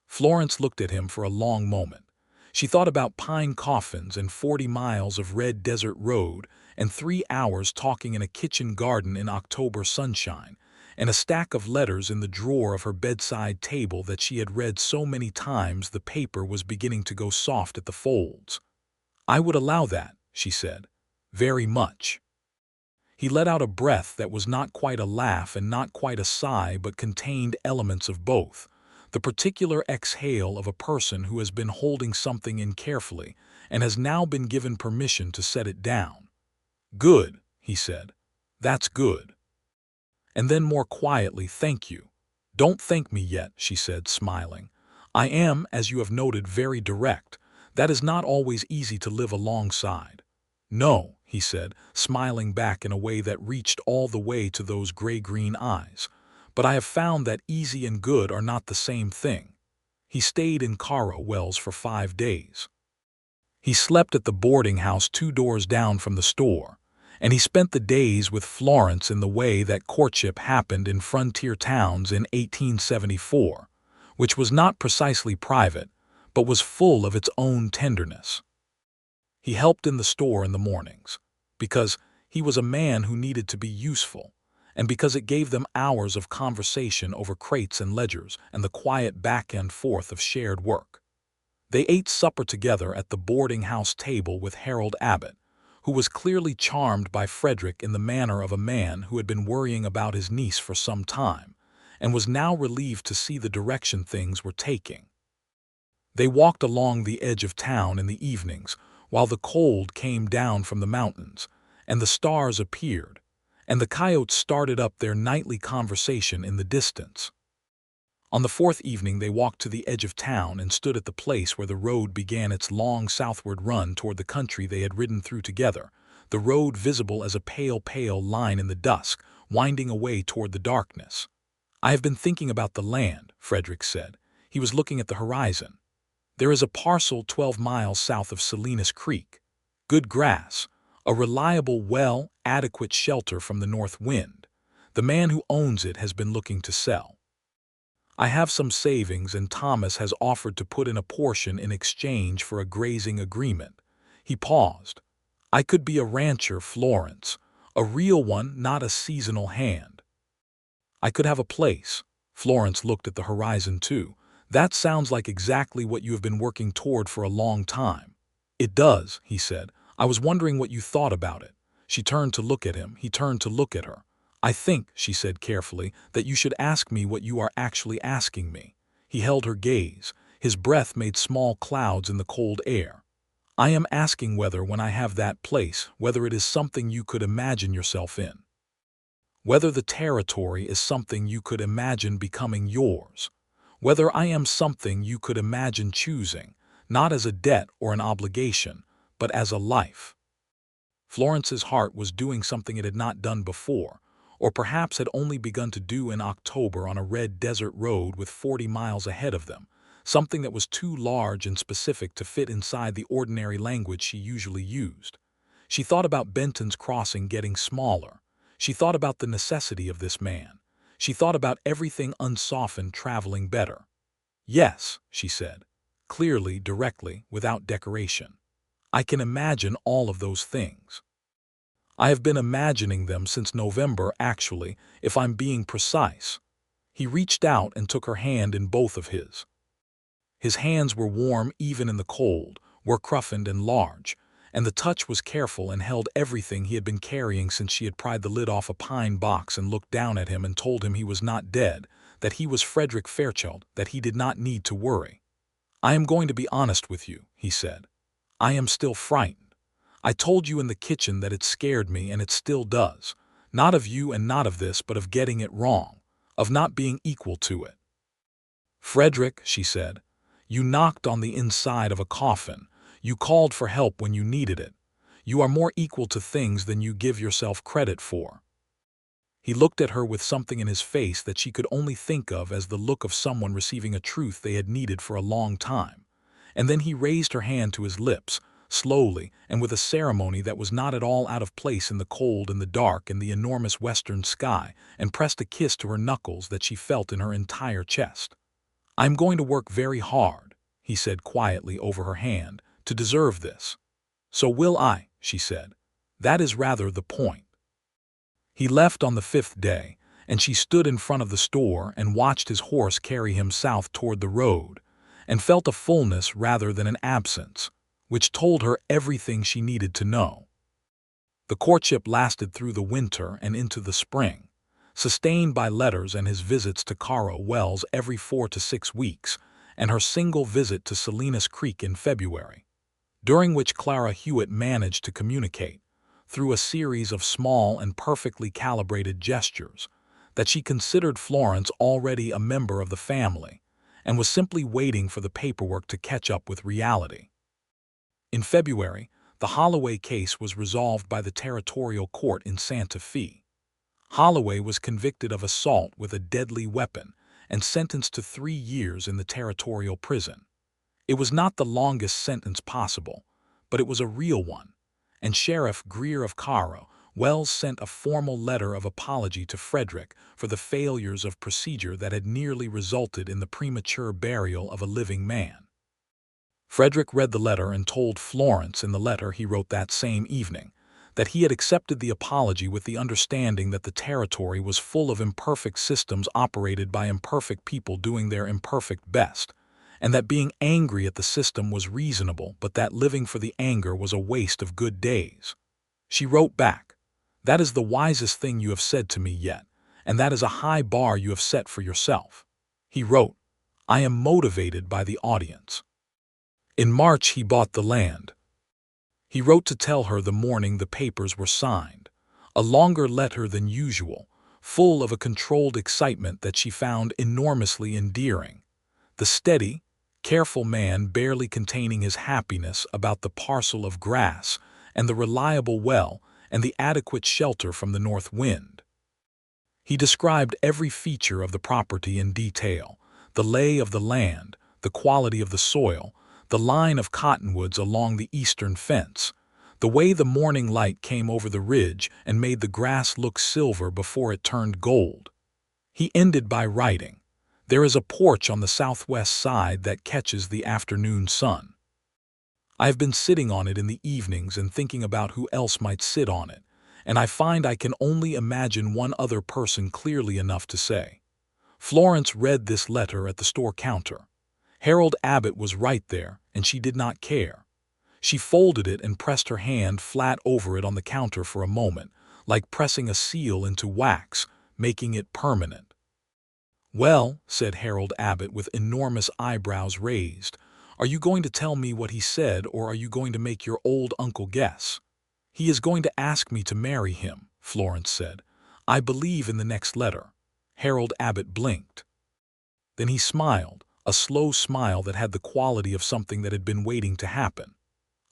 Florence looked at him for a long moment. She thought about pine coffins and 40 miles of red desert road and 3 hours talking in a kitchen garden in October sunshine, and a stack of letters in the drawer of her bedside table that she had read so many times the paper was beginning to go soft at the folds. "I would allow that," she said. "Very much." He let out a breath that was not quite a laugh and not quite a sigh but contained elements of both, the particular exhale of a person who has been holding something in carefully and has now been given permission to set it down. "Good," he said. "That's good." And then more quietly, "Thank you." "Don't thank me yet," she said, smiling. "I am, as you have noted, very direct. That is not always easy to live alongside." "No," he said, smiling back in a way that reached all the way to those gray-green eyes. "But I have found that easy and good are not the same thing." He stayed in Caro Wells for 5 days. He slept at the boarding house 2 doors down from the store, and he spent the days with Florence in the way that courtship happened in frontier towns in 1874, which was not precisely private, but was full of its own tenderness. He helped in the store in the mornings, because he was a man who needed to be useful, and because it gave them hours of conversation over crates and ledgers and the quiet back and forth of shared work. They ate supper together at the boarding house table with Harold Abbott, who was clearly charmed by Frederick in the manner of a man who had been worrying about his niece for some time, and was now relieved to see the direction things were taking. They walked along the edge of town in the evenings, while the cold came down from the mountains, and the stars appeared, and the coyotes started up their nightly conversation in the distance. On the 4th evening they walked to the edge of town and stood at the place where the road began its long southward run toward the country they had ridden through together, the road visible as a pale, pale line in the dusk, winding away toward the darkness. "I have been thinking about the land," Frederick said. He was looking at the horizon. "There is a parcel 12 miles south of Salinas Creek. Good grass, a reliable well, adequate shelter from the north wind. The man who owns it has been looking to sell. I have some savings, and Thomas has offered to put in a portion in exchange for a grazing agreement." He paused. "I could be a rancher, Florence, a real one, not a seasonal hand. I could have a place." Florence looked at the horizon too. "That sounds like exactly what you have been working toward for a long time." "It does," he said. "I was wondering what you thought about it." She turned to look at him. He turned to look at her. "I think," she said carefully, "that you should ask me what you are actually asking me." He held her gaze. His breath made small clouds in the cold air. "I am asking whether, when I have that place, whether it is something you could imagine yourself in. Whether the territory is something you could imagine becoming yours. Whether I am something you could imagine choosing, not as a debt or an obligation, but as a life." Florence's heart was doing something it had not done before, or perhaps had only begun to do in October on a red desert road with 40 miles ahead of them, something that was too large and specific to fit inside the ordinary language she usually used. She thought about Benton's crossing getting smaller. She thought about the necessity of this man. She thought about everything unsoftened traveling better. "Yes," she said, clearly, directly, without decoration. "I can imagine all of those things. I have been imagining them since November, actually, if I'm being precise." He reached out and took her hand in both of his. His hands were warm even in the cold, were cruffined and large, and the touch was careful and held everything he had been carrying since she had pried the lid off a pine box and looked down at him and told him he was not dead, that he was Frederick Fairchild, that he did not need to worry. "I am going to be honest with you," he said. "I am still frightened. I told you in the kitchen that it scared me, and it still does. Not of you and not of this, but of getting it wrong, of not being equal to it." "Frederick," she said, "you knocked on the inside of a coffin. You called for help when you needed it. You are more equal to things than you give yourself credit for." He looked at her with something in his face that she could only think of as the look of someone receiving a truth they had needed for a long time. And then he raised her hand to his lips, slowly and with a ceremony that was not at all out of place in the cold and the dark and the enormous western sky, and pressed a kiss to her knuckles that she felt in her entire chest. "I am going to work very hard," he said quietly over her hand, "to deserve this." "So will I," she said. "That is rather the point." He left on the 5th day, and she stood in front of the store and watched his horse carry him south toward the road, and felt a fullness rather than an absence, which told her everything she needed to know. The courtship lasted through the winter and into the spring, sustained by letters and his visits to Caro Wells every 4 to 6 weeks, and her single visit to Salinas Creek in February, during which Clara Hewitt managed to communicate, through a series of small and perfectly calibrated gestures, that she considered Florence already a member of the family, and was simply waiting for the paperwork to catch up with reality. In February, the Holloway case was resolved by the territorial court in Santa Fe. Holloway was convicted of assault with a deadly weapon and sentenced to 3 years in the territorial prison. It was not the longest sentence possible, but it was a real one, and Sheriff Greer of Caro Wells sent a formal letter of apology to Frederick for the failures of procedure that had nearly resulted in the premature burial of a living man. Frederick read the letter and told Florence in the letter he wrote that same evening that he had accepted the apology with the understanding that the territory was full of imperfect systems operated by imperfect people doing their imperfect best, and that being angry at the system was reasonable, but that living for the anger was a waste of good days. She wrote back, "That is the wisest thing you have said to me yet, and that is a high bar you have set for yourself." He wrote, "I am motivated by the audience." In March he bought the land. He wrote to tell her the morning the papers were signed, a longer letter than usual, full of a controlled excitement that she found enormously endearing. The steady, careful man barely containing his happiness about the parcel of grass and the reliable well and the adequate shelter from the north wind. He described every feature of the property in detail, the lay of the land, the quality of the soil, the line of cottonwoods along the eastern fence, the way the morning light came over the ridge and made the grass look silver before it turned gold. He ended by writing, "There is a porch on the southwest side that catches the afternoon sun. I have been sitting on it in the evenings and thinking about who else might sit on it, and I find I can only imagine one other person clearly enough to say." Florence read this letter at the store counter. Harold Abbott was right there, and she did not care. She folded it and pressed her hand flat over it on the counter for a moment, like pressing a seal into wax, making it permanent. "Well," said Harold Abbott with enormous eyebrows raised, "are you going to tell me what he said, or are you going to make your old uncle guess?" "He is going to ask me to marry him," Florence said. "I believe in the next letter." Harold Abbott blinked. Then he smiled, a slow smile that had the quality of something that had been waiting to happen.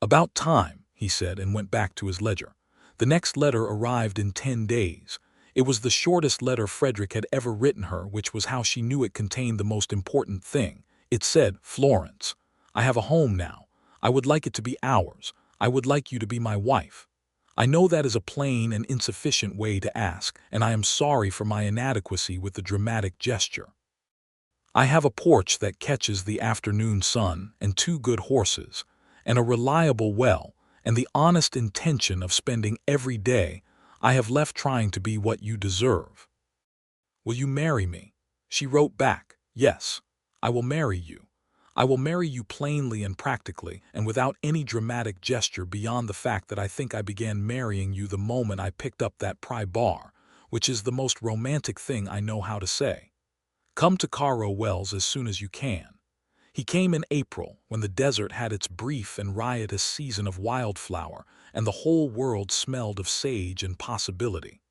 "About time," he said, and went back to his ledger. The next letter arrived in 10 days. It was the shortest letter Frederick had ever written her, which was how she knew it contained the most important thing. It said, "Florence, I have a home now. I would like it to be ours. I would like you to be my wife. I know that is a plain and insufficient way to ask, and I am sorry for my inadequacy with the dramatic gesture. I have a porch that catches the afternoon sun, and 2 good horses, and a reliable well, and the honest intention of spending every day I have left trying to be what you deserve. Will you marry me?" She wrote back, "Yes, I will marry you. I will marry you plainly and practically, and without any dramatic gesture beyond the fact that I think I began marrying you the moment I picked up that pry bar, which is the most romantic thing I know how to say. Come to Caro Wells as soon as you can." He came in April, when the desert had its brief and riotous season of wildflower, and the whole world smelled of sage and possibility.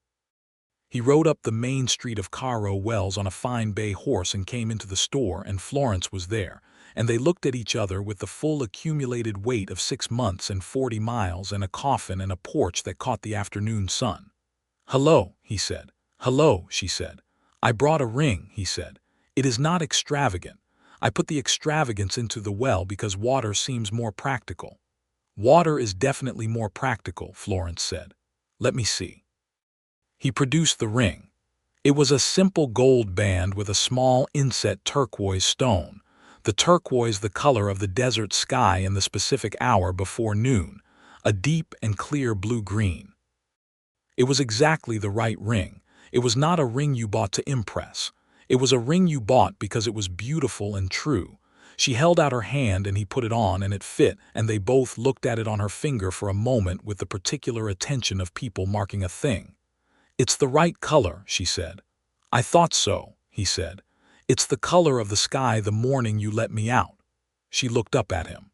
He rode up the main street of Caro Wells on a fine bay horse and came into the store, and Florence was there, and they looked at each other with the full accumulated weight of 6 months and 40 miles and a coffin and a porch that caught the afternoon sun. "Hello," he said. "Hello," she said. "I brought a ring," he said. "It is not extravagant. I put the extravagance into the well because water seems more practical." "Water is definitely more practical," Florence said. "Let me see." He produced the ring. It was a simple gold band with a small inset turquoise stone, the turquoise the color of the desert sky in the specific hour before noon, a deep and clear blue-green. It was exactly the right ring. It was not a ring you bought to impress. It was a ring you bought because it was beautiful and true. She held out her hand and he put it on, and it fit, and they both looked at it on her finger for a moment with the particular attention of people marking a thing. "It's the right color," she said. "I thought so," he said. "It's the color of the sky the morning you let me out." She looked up at him.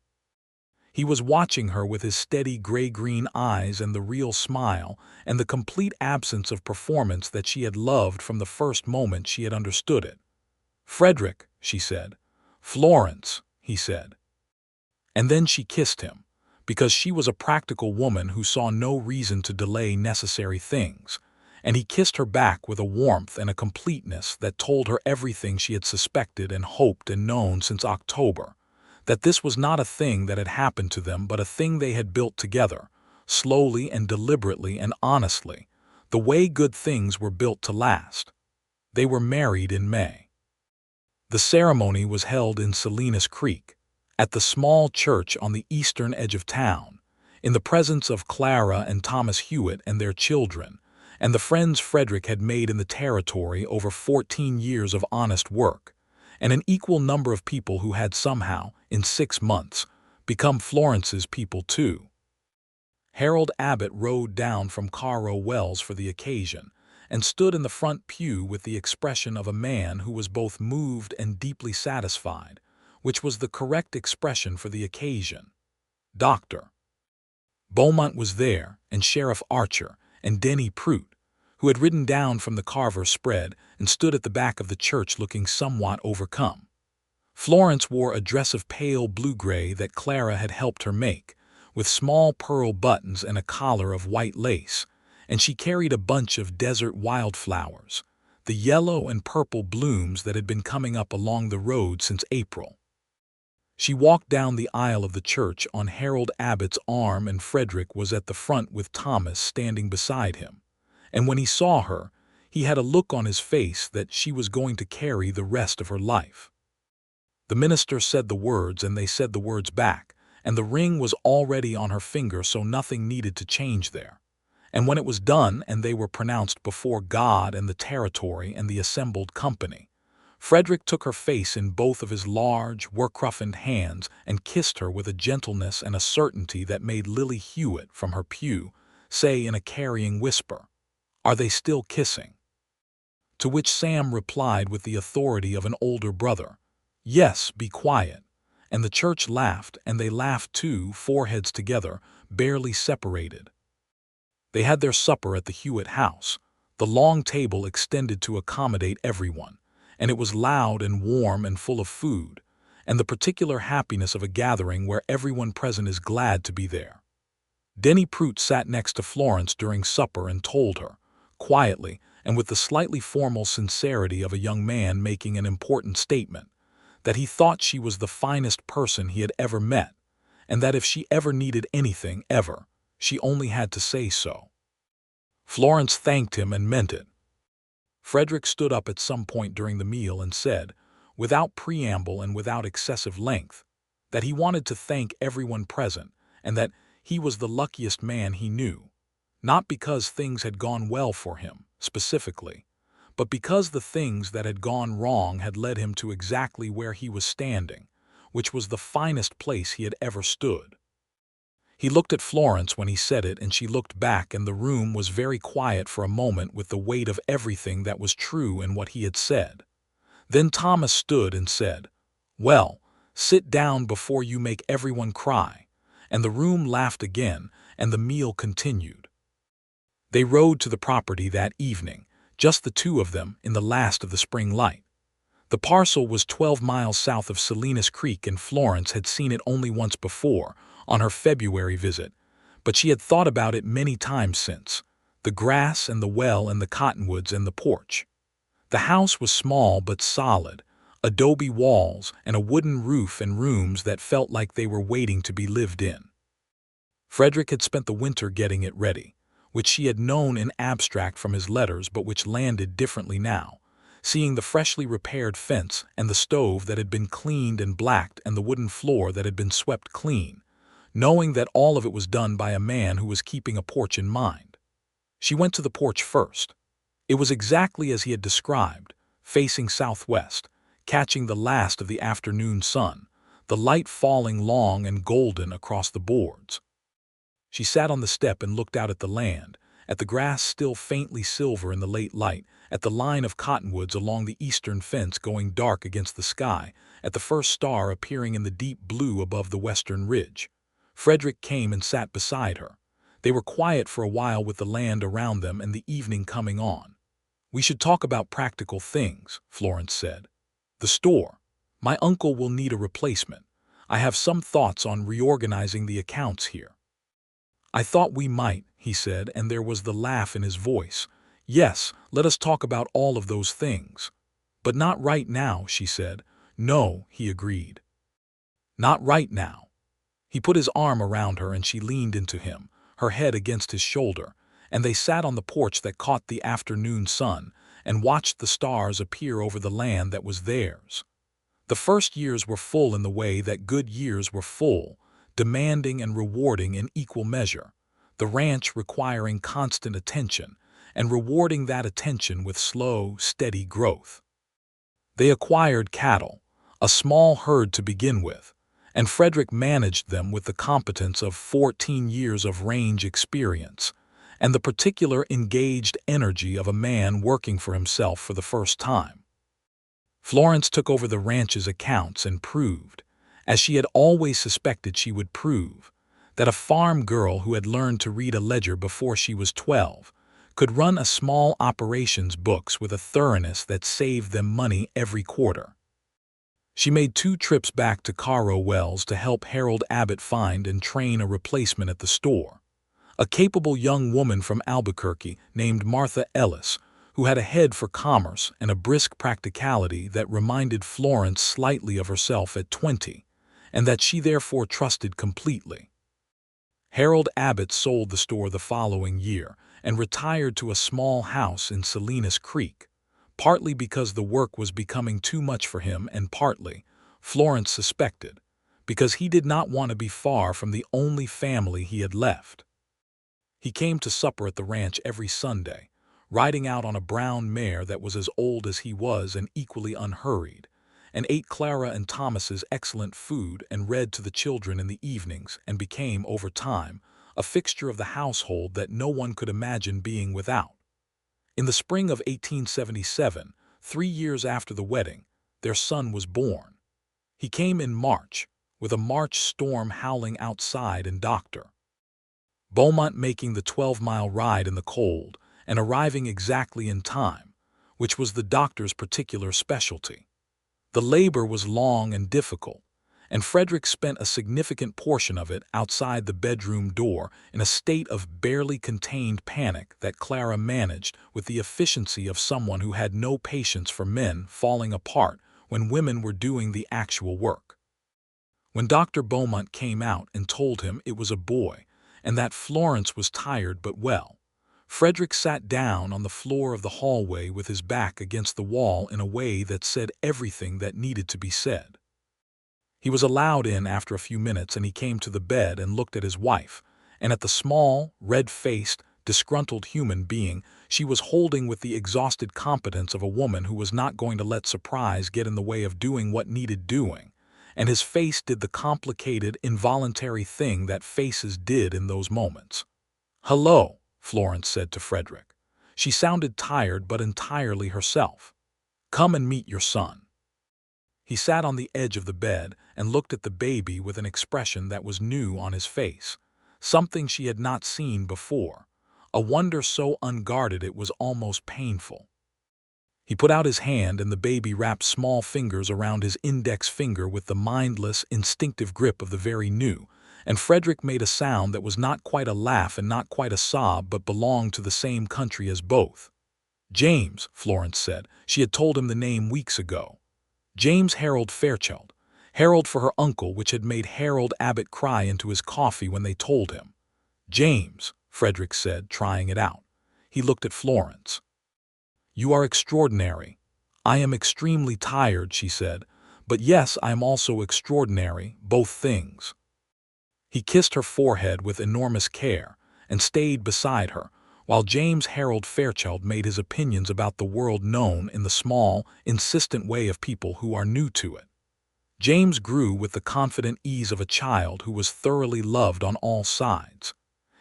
He was watching her with his steady gray-green eyes and the real smile and the complete absence of performance that she had loved from the first moment she had understood it. "Frederick," she said. "Florence," he said. And then she kissed him, because she was a practical woman who saw no reason to delay necessary things, and he kissed her back with a warmth and a completeness that told her everything she had suspected and hoped and known since October, that this was not a thing that had happened to them but a thing they had built together, slowly and deliberately and honestly, the way good things were built to last. They were married in May. The ceremony was held in Salinas Creek, at the small church on the eastern edge of town, in the presence of Clara and Thomas Hewitt and their children, and the friends Frederick had made in the territory over 14 years of honest work, and an equal number of people who had somehow, in 6 months, become Florence's people too. Harold Abbott rode down from Caro Wells for the occasion, and stood in the front pew with the expression of a man who was both moved and deeply satisfied, which was the correct expression for the occasion. Dr. Beaumont was there, and Sheriff Archer, and Denny Prout, who had ridden down from the Carver spread and stood at the back of the church looking somewhat overcome. Florence wore a dress of pale blue-gray that Clara had helped her make, with small pearl buttons and a collar of white lace, and she carried a bunch of desert wildflowers, the yellow and purple blooms that had been coming up along the road since April. She walked down the aisle of the church on Harold Abbott's arm, and Frederick was at the front with Thomas standing beside him, and when he saw her, he had a look on his face that she was going to carry the rest of her life. The minister said the words, and they said the words back, and the ring was already on her finger, so nothing needed to change there. And when it was done and they were pronounced before God and the territory and the assembled company, Frederick took her face in both of his large, work-roughened hands and kissed her with a gentleness and a certainty that made Lily Hewitt from her pew say in a carrying whisper, "Are they still kissing?" To which Sam replied with the authority of an older brother, "Yes, be quiet." And the church laughed, and they laughed too, foreheads together, barely separated. They had their supper at the Hewitt house. The long table extended to accommodate everyone, and it was loud and warm and full of food, and the particular happiness of a gathering where everyone present is glad to be there. Denny Prout sat next to Florence during supper and told her, quietly and with the slightly formal sincerity of a young man making an important statement, that he thought she was the finest person he had ever met, and that if she ever needed anything, ever, she only had to say so. Florence thanked him and meant it. Frederick stood up at some point during the meal and said, without preamble and without excessive length, that he wanted to thank everyone present and that he was the luckiest man he knew, not because things had gone well for him, specifically, but because the things that had gone wrong had led him to exactly where he was standing, which was the finest place he had ever stood. He looked at Florence when he said it, and she looked back, and the room was very quiet for a moment with the weight of everything that was true in what he had said. Then Thomas stood and said, "Well, sit down before you make everyone cry," and the room laughed again, and the meal continued. They rode to the property that evening, just the two of them in the last of the spring light. The parcel was 12 miles south of Salinas Creek, and Florence had seen it only once before, on her February visit, but she had thought about it many times since, the grass and the well and the cottonwoods and the porch. The house was small but solid, adobe walls and a wooden roof and rooms that felt like they were waiting to be lived in. Frederick had spent the winter getting it ready, which she had known in abstract from his letters but which landed differently now, seeing the freshly repaired fence and the stove that had been cleaned and blacked and the wooden floor that had been swept clean, knowing that all of it was done by a man who was keeping a porch in mind. She went to the porch first. It was exactly as he had described, facing southwest, catching the last of the afternoon sun, the light falling long and golden across the boards. She sat on the step and looked out at the land, at the grass still faintly silver in the late light, at the line of cottonwoods along the eastern fence going dark against the sky, at the first star appearing in the deep blue above the western ridge. Frederick came and sat beside her. They were quiet for a while with the land around them and the evening coming on. "We should talk about practical things," Florence said. "The store. My uncle will need a replacement. I have some thoughts on reorganizing the accounts here." "I thought we might," he said, and there was the laugh in his voice. "Yes, let us talk about all of those things." "But not right now," she said. "No," he agreed. "Not right now." He put his arm around her and she leaned into him, her head against his shoulder, and they sat on the porch that caught the afternoon sun and watched the stars appear over the land that was theirs. The first years were full in the way that good years were full, demanding and rewarding in equal measure, the ranch requiring constant attention and rewarding that attention with slow, steady growth. They acquired cattle, a small herd to begin with, and Frederick managed them with the competence of 14 years of range experience and the particular engaged energy of a man working for himself for the first time. Florence took over the ranch's accounts and proved, as she had always suspected she would prove, that a farm girl who had learned to read a ledger before she was 12 could run a small operations books with a thoroughness that saved them money every quarter. She made 2 trips back to Caro Wells to help Harold Abbott find and train a replacement at the store, a capable young woman from Albuquerque named Martha Ellis, who had a head for commerce and a brisk practicality that reminded Florence slightly of herself at 20, and that she therefore trusted completely. Harold Abbott sold the store the following year and retired to a small house in Salinas Creek, partly because the work was becoming too much for him and partly, Florence suspected, because he did not want to be far from the only family he had left. He came to supper at the ranch every Sunday, riding out on a brown mare that was as old as he was and equally unhurried, and ate Clara and Thomas's excellent food and read to the children in the evenings and became, over time, a fixture of the household that no one could imagine being without. In the spring of 1877, 3 years after the wedding, their son was born. He came in March, with a March storm howling outside, and Dr. Beaumont making the 12-mile ride in the cold and arriving exactly in time, which was the doctor's particular specialty. The labor was long and difficult, and Frederick spent a significant portion of it outside the bedroom door in a state of barely contained panic that Clara managed with the efficiency of someone who had no patience for men falling apart when women were doing the actual work. When Dr. Beaumont came out and told him it was a boy and that Florence was tired but well, Frederick sat down on the floor of the hallway with his back against the wall in a way that said everything that needed to be said. He was allowed in after a few minutes, and he came to the bed and looked at his wife, and at the small, red-faced, disgruntled human being she was holding with the exhausted competence of a woman who was not going to let surprise get in the way of doing what needed doing, and his face did the complicated, involuntary thing that faces did in those moments. "Hello," Florence said to Frederick. She sounded tired but entirely herself. "Come and meet your son." He sat on the edge of the bed and looked at the baby with an expression that was new on his face, something she had not seen before, a wonder so unguarded it was almost painful. He put out his hand, and the baby wrapped small fingers around his index finger with the mindless, instinctive grip of the very new, and Frederick made a sound that was not quite a laugh and not quite a sob but belonged to the same country as both. "James," Florence said. She had told him the name weeks ago. James Harold Fairchild. Harold for her uncle, which had made Harold Abbott cry into his coffee when they told him. "James," Frederick said, trying it out. He looked at Florence. "You are extraordinary." "I am extremely tired," she said. "But yes, I am also extraordinary, both things." He kissed her forehead with enormous care and stayed beside her, while James Harold Fairchild made his opinions about the world known in the small, insistent way of people who are new to it. James grew with the confident ease of a child who was thoroughly loved on all sides.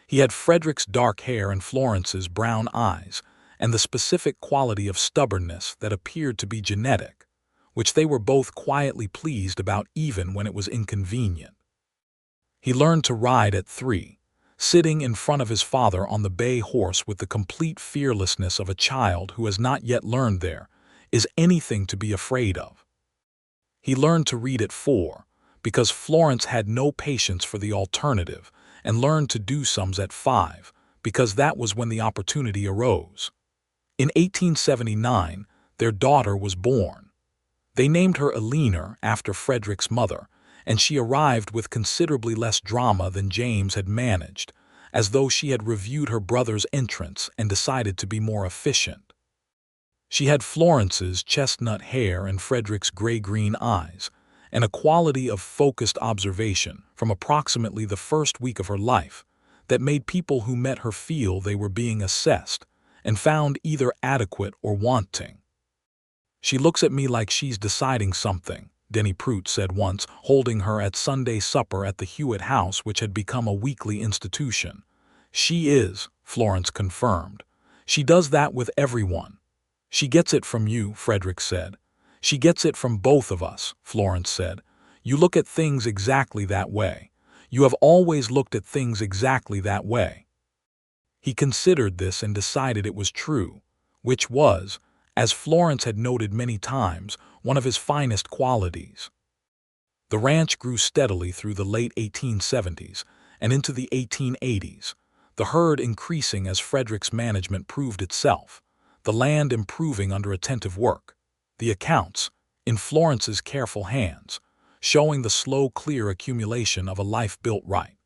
He had Frederick's dark hair and Florence's brown eyes, and the specific quality of stubbornness that appeared to be genetic, which they were both quietly pleased about even when it was inconvenient. He learned to ride at 3, sitting in front of his father on the bay horse with the complete fearlessness of a child who has not yet learned there is anything to be afraid of. He learned to read at 4, because Florence had no patience for the alternative, and learned to do sums at 5, because that was when the opportunity arose. In 1879, their daughter was born. They named her Eleanor after Frederick's mother, and she arrived with considerably less drama than James had managed, as though she had reviewed her brother's entrance and decided to be more efficient. She had Florence's chestnut hair and Frederick's gray-green eyes, and a quality of focused observation from approximately the first week of her life that made people who met her feel they were being assessed and found either adequate or wanting. "She looks at me like she's deciding something," Denny Prout said once, holding her at Sunday supper at the Hewitt house, which had become a weekly institution. "She is," Florence confirmed. "She does that with everyone." "She gets it from you," Frederick said. "She gets it from both of us," Florence said. "You look at things exactly that way. You have always looked at things exactly that way." He considered this and decided it was true, which was, as Florence had noted many times, one of his finest qualities. The ranch grew steadily through the late 1870s and into the 1880s, the herd increasing as Frederick's management proved itself, the land improving under attentive work, the accounts, in Florence's careful hands, showing the slow, clear accumulation of a life built right.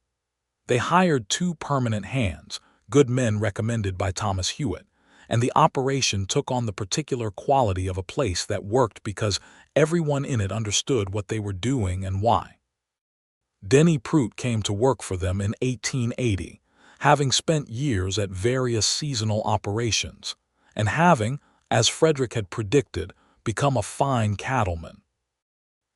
They hired 2 permanent hands, good men recommended by Thomas Hewitt, and the operation took on the particular quality of a place that worked because everyone in it understood what they were doing and why. Denny Prout came to work for them in 1880, having spent years at various seasonal operations, and having, as Frederick had predicted, become a fine cattleman.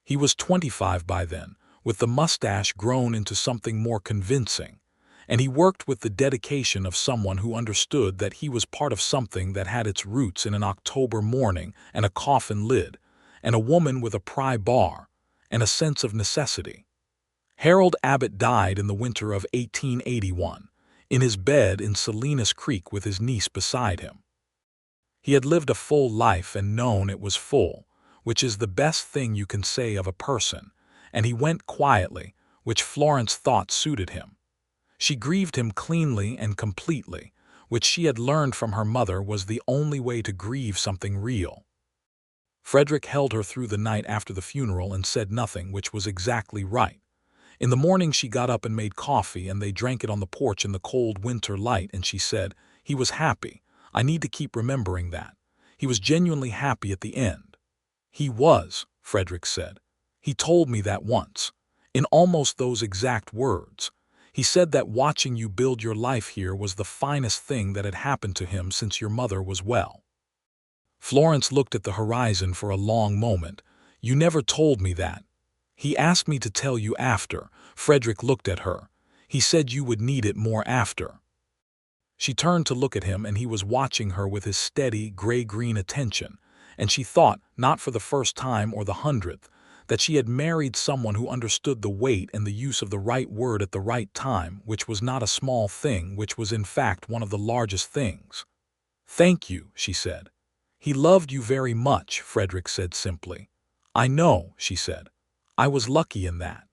He was 25 by then, with the mustache grown into something more convincing, and he worked with the dedication of someone who understood that he was part of something that had its roots in an October morning and a coffin lid, and a woman with a pry bar, and a sense of necessity. Harold Abbott died in the winter of 1881, in his bed in Salinas Creek with his niece beside him. He had lived a full life and known it was full, which is the best thing you can say of a person, and he went quietly, which Florence thought suited him. She grieved him cleanly and completely, which she had learned from her mother was the only way to grieve something real. Frederick held her through the night after the funeral and said nothing, which was exactly right. In the morning she got up and made coffee, and they drank it on the porch in the cold winter light, and she said, "He was happy. I need to keep remembering that. He was genuinely happy at the end." "He was," Frederick said. "He told me that once, in almost those exact words. He said that watching you build your life here was the finest thing that had happened to him since your mother was well." Florence looked at the horizon for a long moment. "You never told me that." "He asked me to tell you after." Frederick looked at her. "He said you would need it more after." She turned to look at him, and he was watching her with his steady, gray-green attention, and she thought, not for the first time or the 100th, that she had married someone who understood the weight and the use of the right word at the right time, which was not a small thing, which was in fact one of the largest things. "Thank you," she said. "He loved you very much," Frederick said simply. "I know," she said. "I was lucky in that."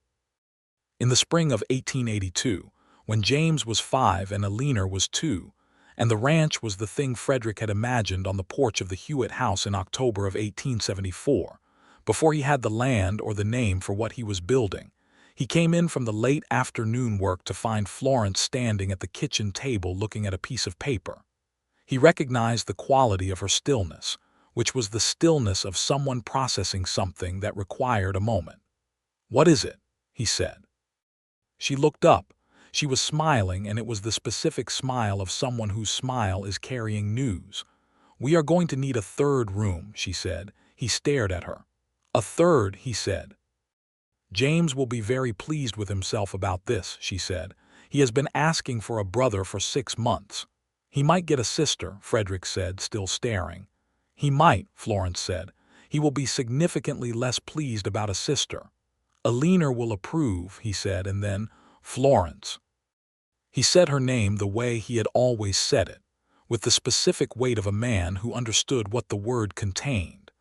In the spring of 1882, when James was 5 and Eleanor was 2, and the ranch was the thing Frederick had imagined on the porch of the Hewitt house in October of 1874, before he had the land or the name for what he was building, he came in from the late afternoon work to find Florence standing at the kitchen table looking at a piece of paper. He recognized the quality of her stillness, which was the stillness of someone processing something that required a moment. "What is it?" he said. She looked up. She was smiling, and it was the specific smile of someone whose smile is carrying news. "We are going to need a third room," she said. He stared at her. "A third," he said. "James will be very pleased with himself about this," she said. "He has been asking for a brother for 6 months. He might get a sister," Frederick said, still staring. "He might," Florence said. "He will be significantly less pleased about a sister." "Eleanor will approve," he said, and then, "Florence." He said her name the way he had always said it, with the specific weight of a man who understood what the word contained,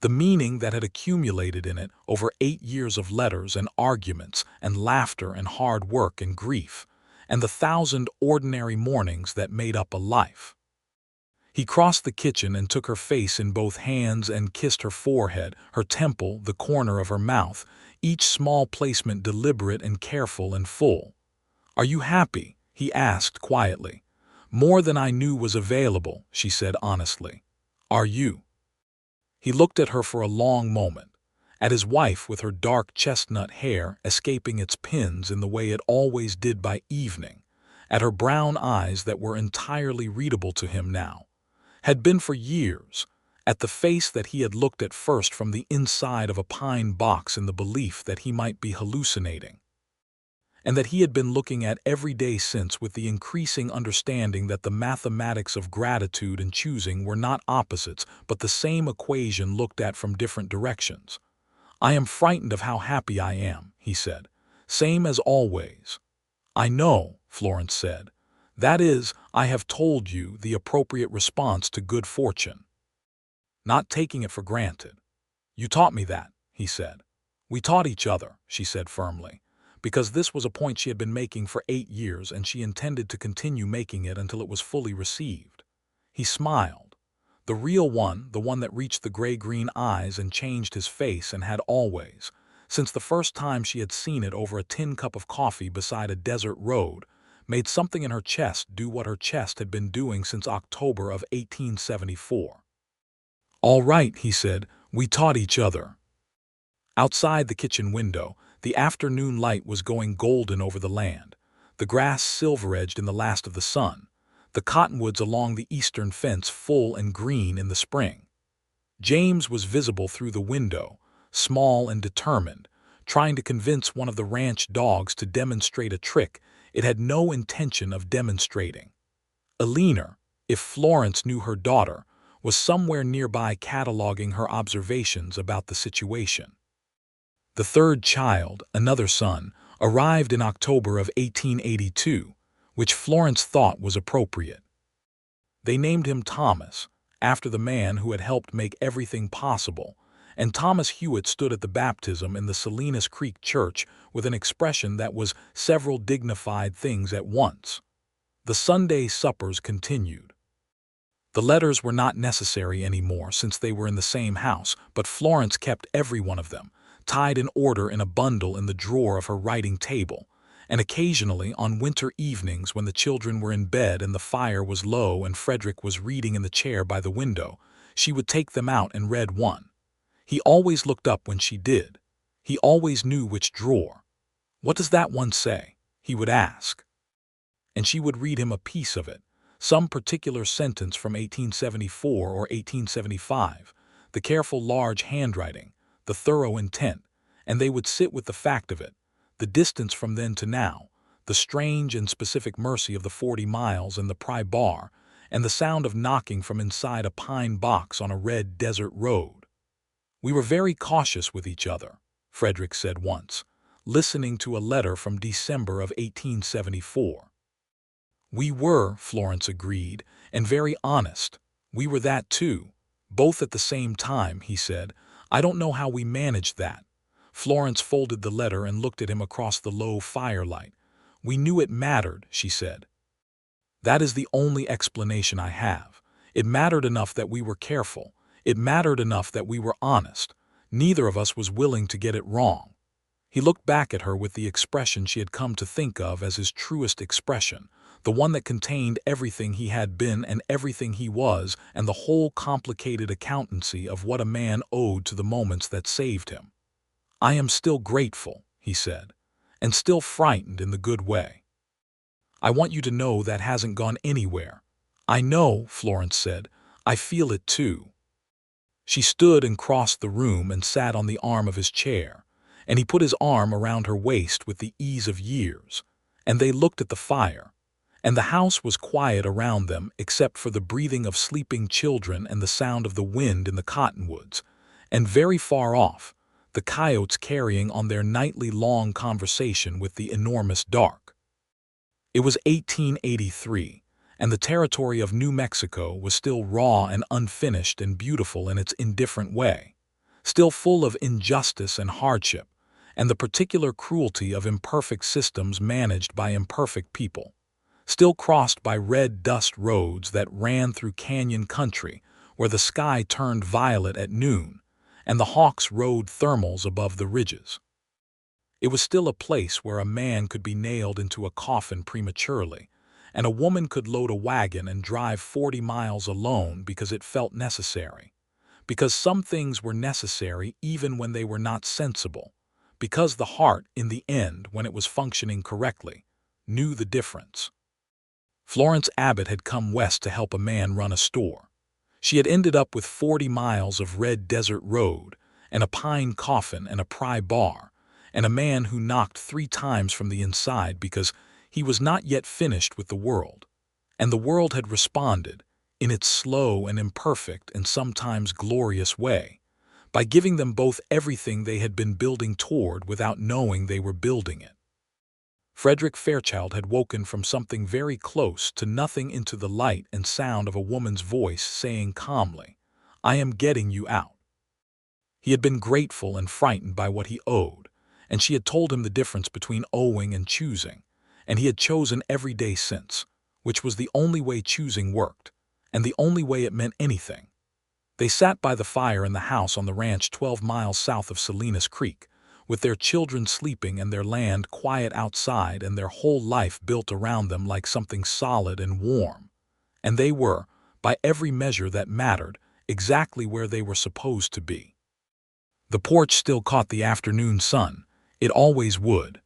the meaning that had accumulated in it over 8 years of letters and arguments and laughter and hard work and grief, and the 1,000 ordinary mornings that made up a life. He crossed the kitchen and took her face in both hands and kissed her forehead, her temple, the corner of her mouth, each small placement deliberate and careful and full. "Are you happy?" he asked quietly. "More than I knew was available," she said honestly. "Are you?" He looked at her for a long moment, at his wife with her dark chestnut hair escaping its pins in the way it always did by evening, at her brown eyes that were entirely readable to him now, had been for years, at the face that he had looked at first from the inside of a pine box in the belief that he might be hallucinating, and that he had been looking at every day since with the increasing understanding that the mathematics of gratitude and choosing were not opposites but the same equation looked at from different directions. "I am frightened of how happy I am," he said. "Same as always." "I know," Florence said. "That is, I have told you the appropriate response to good fortune. Not taking it for granted. You taught me that," he said. "We taught each other," she said firmly, because this was a point she had been making for 8 years, and she intended to continue making it until it was fully received. He smiled. The real one, the one that reached the gray-green eyes and changed his face and had always, since the first time she had seen it over a tin cup of coffee beside a desert road, made something in her chest do what her chest had been doing since October of 1874. "All right," he said, "we taught each other." Outside the kitchen window, the afternoon light was going golden over the land, the grass silver-edged in the last of the sun, the cottonwoods along the eastern fence full and green in the spring. James was visible through the window, small and determined, trying to convince one of the ranch dogs to demonstrate a trick It had no intention of demonstrating. Eleanor, if Florence knew her daughter, was somewhere nearby cataloging her observations about the situation. The third child, another son, arrived in October of 1882, which Florence thought was appropriate. They named him Thomas, after the man who had helped make everything possible, and Thomas Hewitt stood at the baptism in the Salinas Creek Church with an expression that was several dignified things at once. The Sunday suppers continued. The letters were not necessary anymore since they were in the same house, but Florence kept every one of them, tied in order in a bundle in the drawer of her writing table, and occasionally on winter evenings when the children were in bed and the fire was low and Frederick was reading in the chair by the window, she would take them out and read one. He always looked up when she did. He always knew which drawer. "What does that one say?" he would ask. And she would read him a piece of it, some particular sentence from 1874 or 1875, the careful large handwriting, the thorough intent, and they would sit with the fact of it, the distance from then to now, the strange and specific mercy of the 40 miles and the pry bar, and the sound of knocking from inside a pine box on a red desert road. "We were very cautious with each other," Frederick said once, listening to a letter from December of 1874. "We were," Florence agreed, "and very honest. We were that too, both at the same time," he said. "I don't know how we managed that." Florence folded the letter and looked at him across the low firelight. "We knew it mattered," she said. "That is the only explanation I have. It mattered enough that we were careful. It mattered enough that we were honest. Neither of us was willing to get it wrong." He looked back at her with the expression she had come to think of as his truest expression, the one that contained everything he had been and everything he was and the whole complicated accountancy of what a man owed to the moments that saved him. "I am still grateful," he said, "and still frightened in the good way. I want you to know that hasn't gone anywhere." "I know," Florence said. "I feel it too." She stood and crossed the room and sat on the arm of his chair, and he put his arm around her waist with the ease of years, and they looked at the fire, and the house was quiet around them except for the breathing of sleeping children and the sound of the wind in the cottonwoods, and very far off, the coyotes carrying on their nightly long conversation with the enormous dark. It was 1883. And the territory of New Mexico was still raw and unfinished and beautiful in its indifferent way, still full of injustice and hardship, and the particular cruelty of imperfect systems managed by imperfect people, still crossed by red dust roads that ran through canyon country where the sky turned violet at noon, and the hawks rode thermals above the ridges. It was still a place where a man could be nailed into a coffin prematurely, and a woman could load a wagon and drive 40 miles alone because it felt necessary, because some things were necessary even when they were not sensible, because the heart, in the end, when it was functioning correctly, knew the difference. Florence Abbott had come west to help a man run a store. She had ended up with 40 miles of red desert road, and a pine coffin and a pry bar, and a man who knocked 3 times from the inside because he was not yet finished with the world, and the world had responded, in its slow and imperfect and sometimes glorious way, by giving them both everything they had been building toward without knowing they were building it. Frederick Fairchild had woken from something very close to nothing into the light and sound of a woman's voice saying calmly, "I am getting you out." He had been grateful and frightened by what he owed, and she had told him the difference between owing and choosing, and he had chosen every day since, which was the only way choosing worked, and the only way it meant anything. They sat by the fire in the house on the ranch 12 miles south of Salinas Creek, with their children sleeping and their land quiet outside and their whole life built around them like something solid and warm. And they were, by every measure that mattered, exactly where they were supposed to be. The porch still caught the afternoon sun. It always would.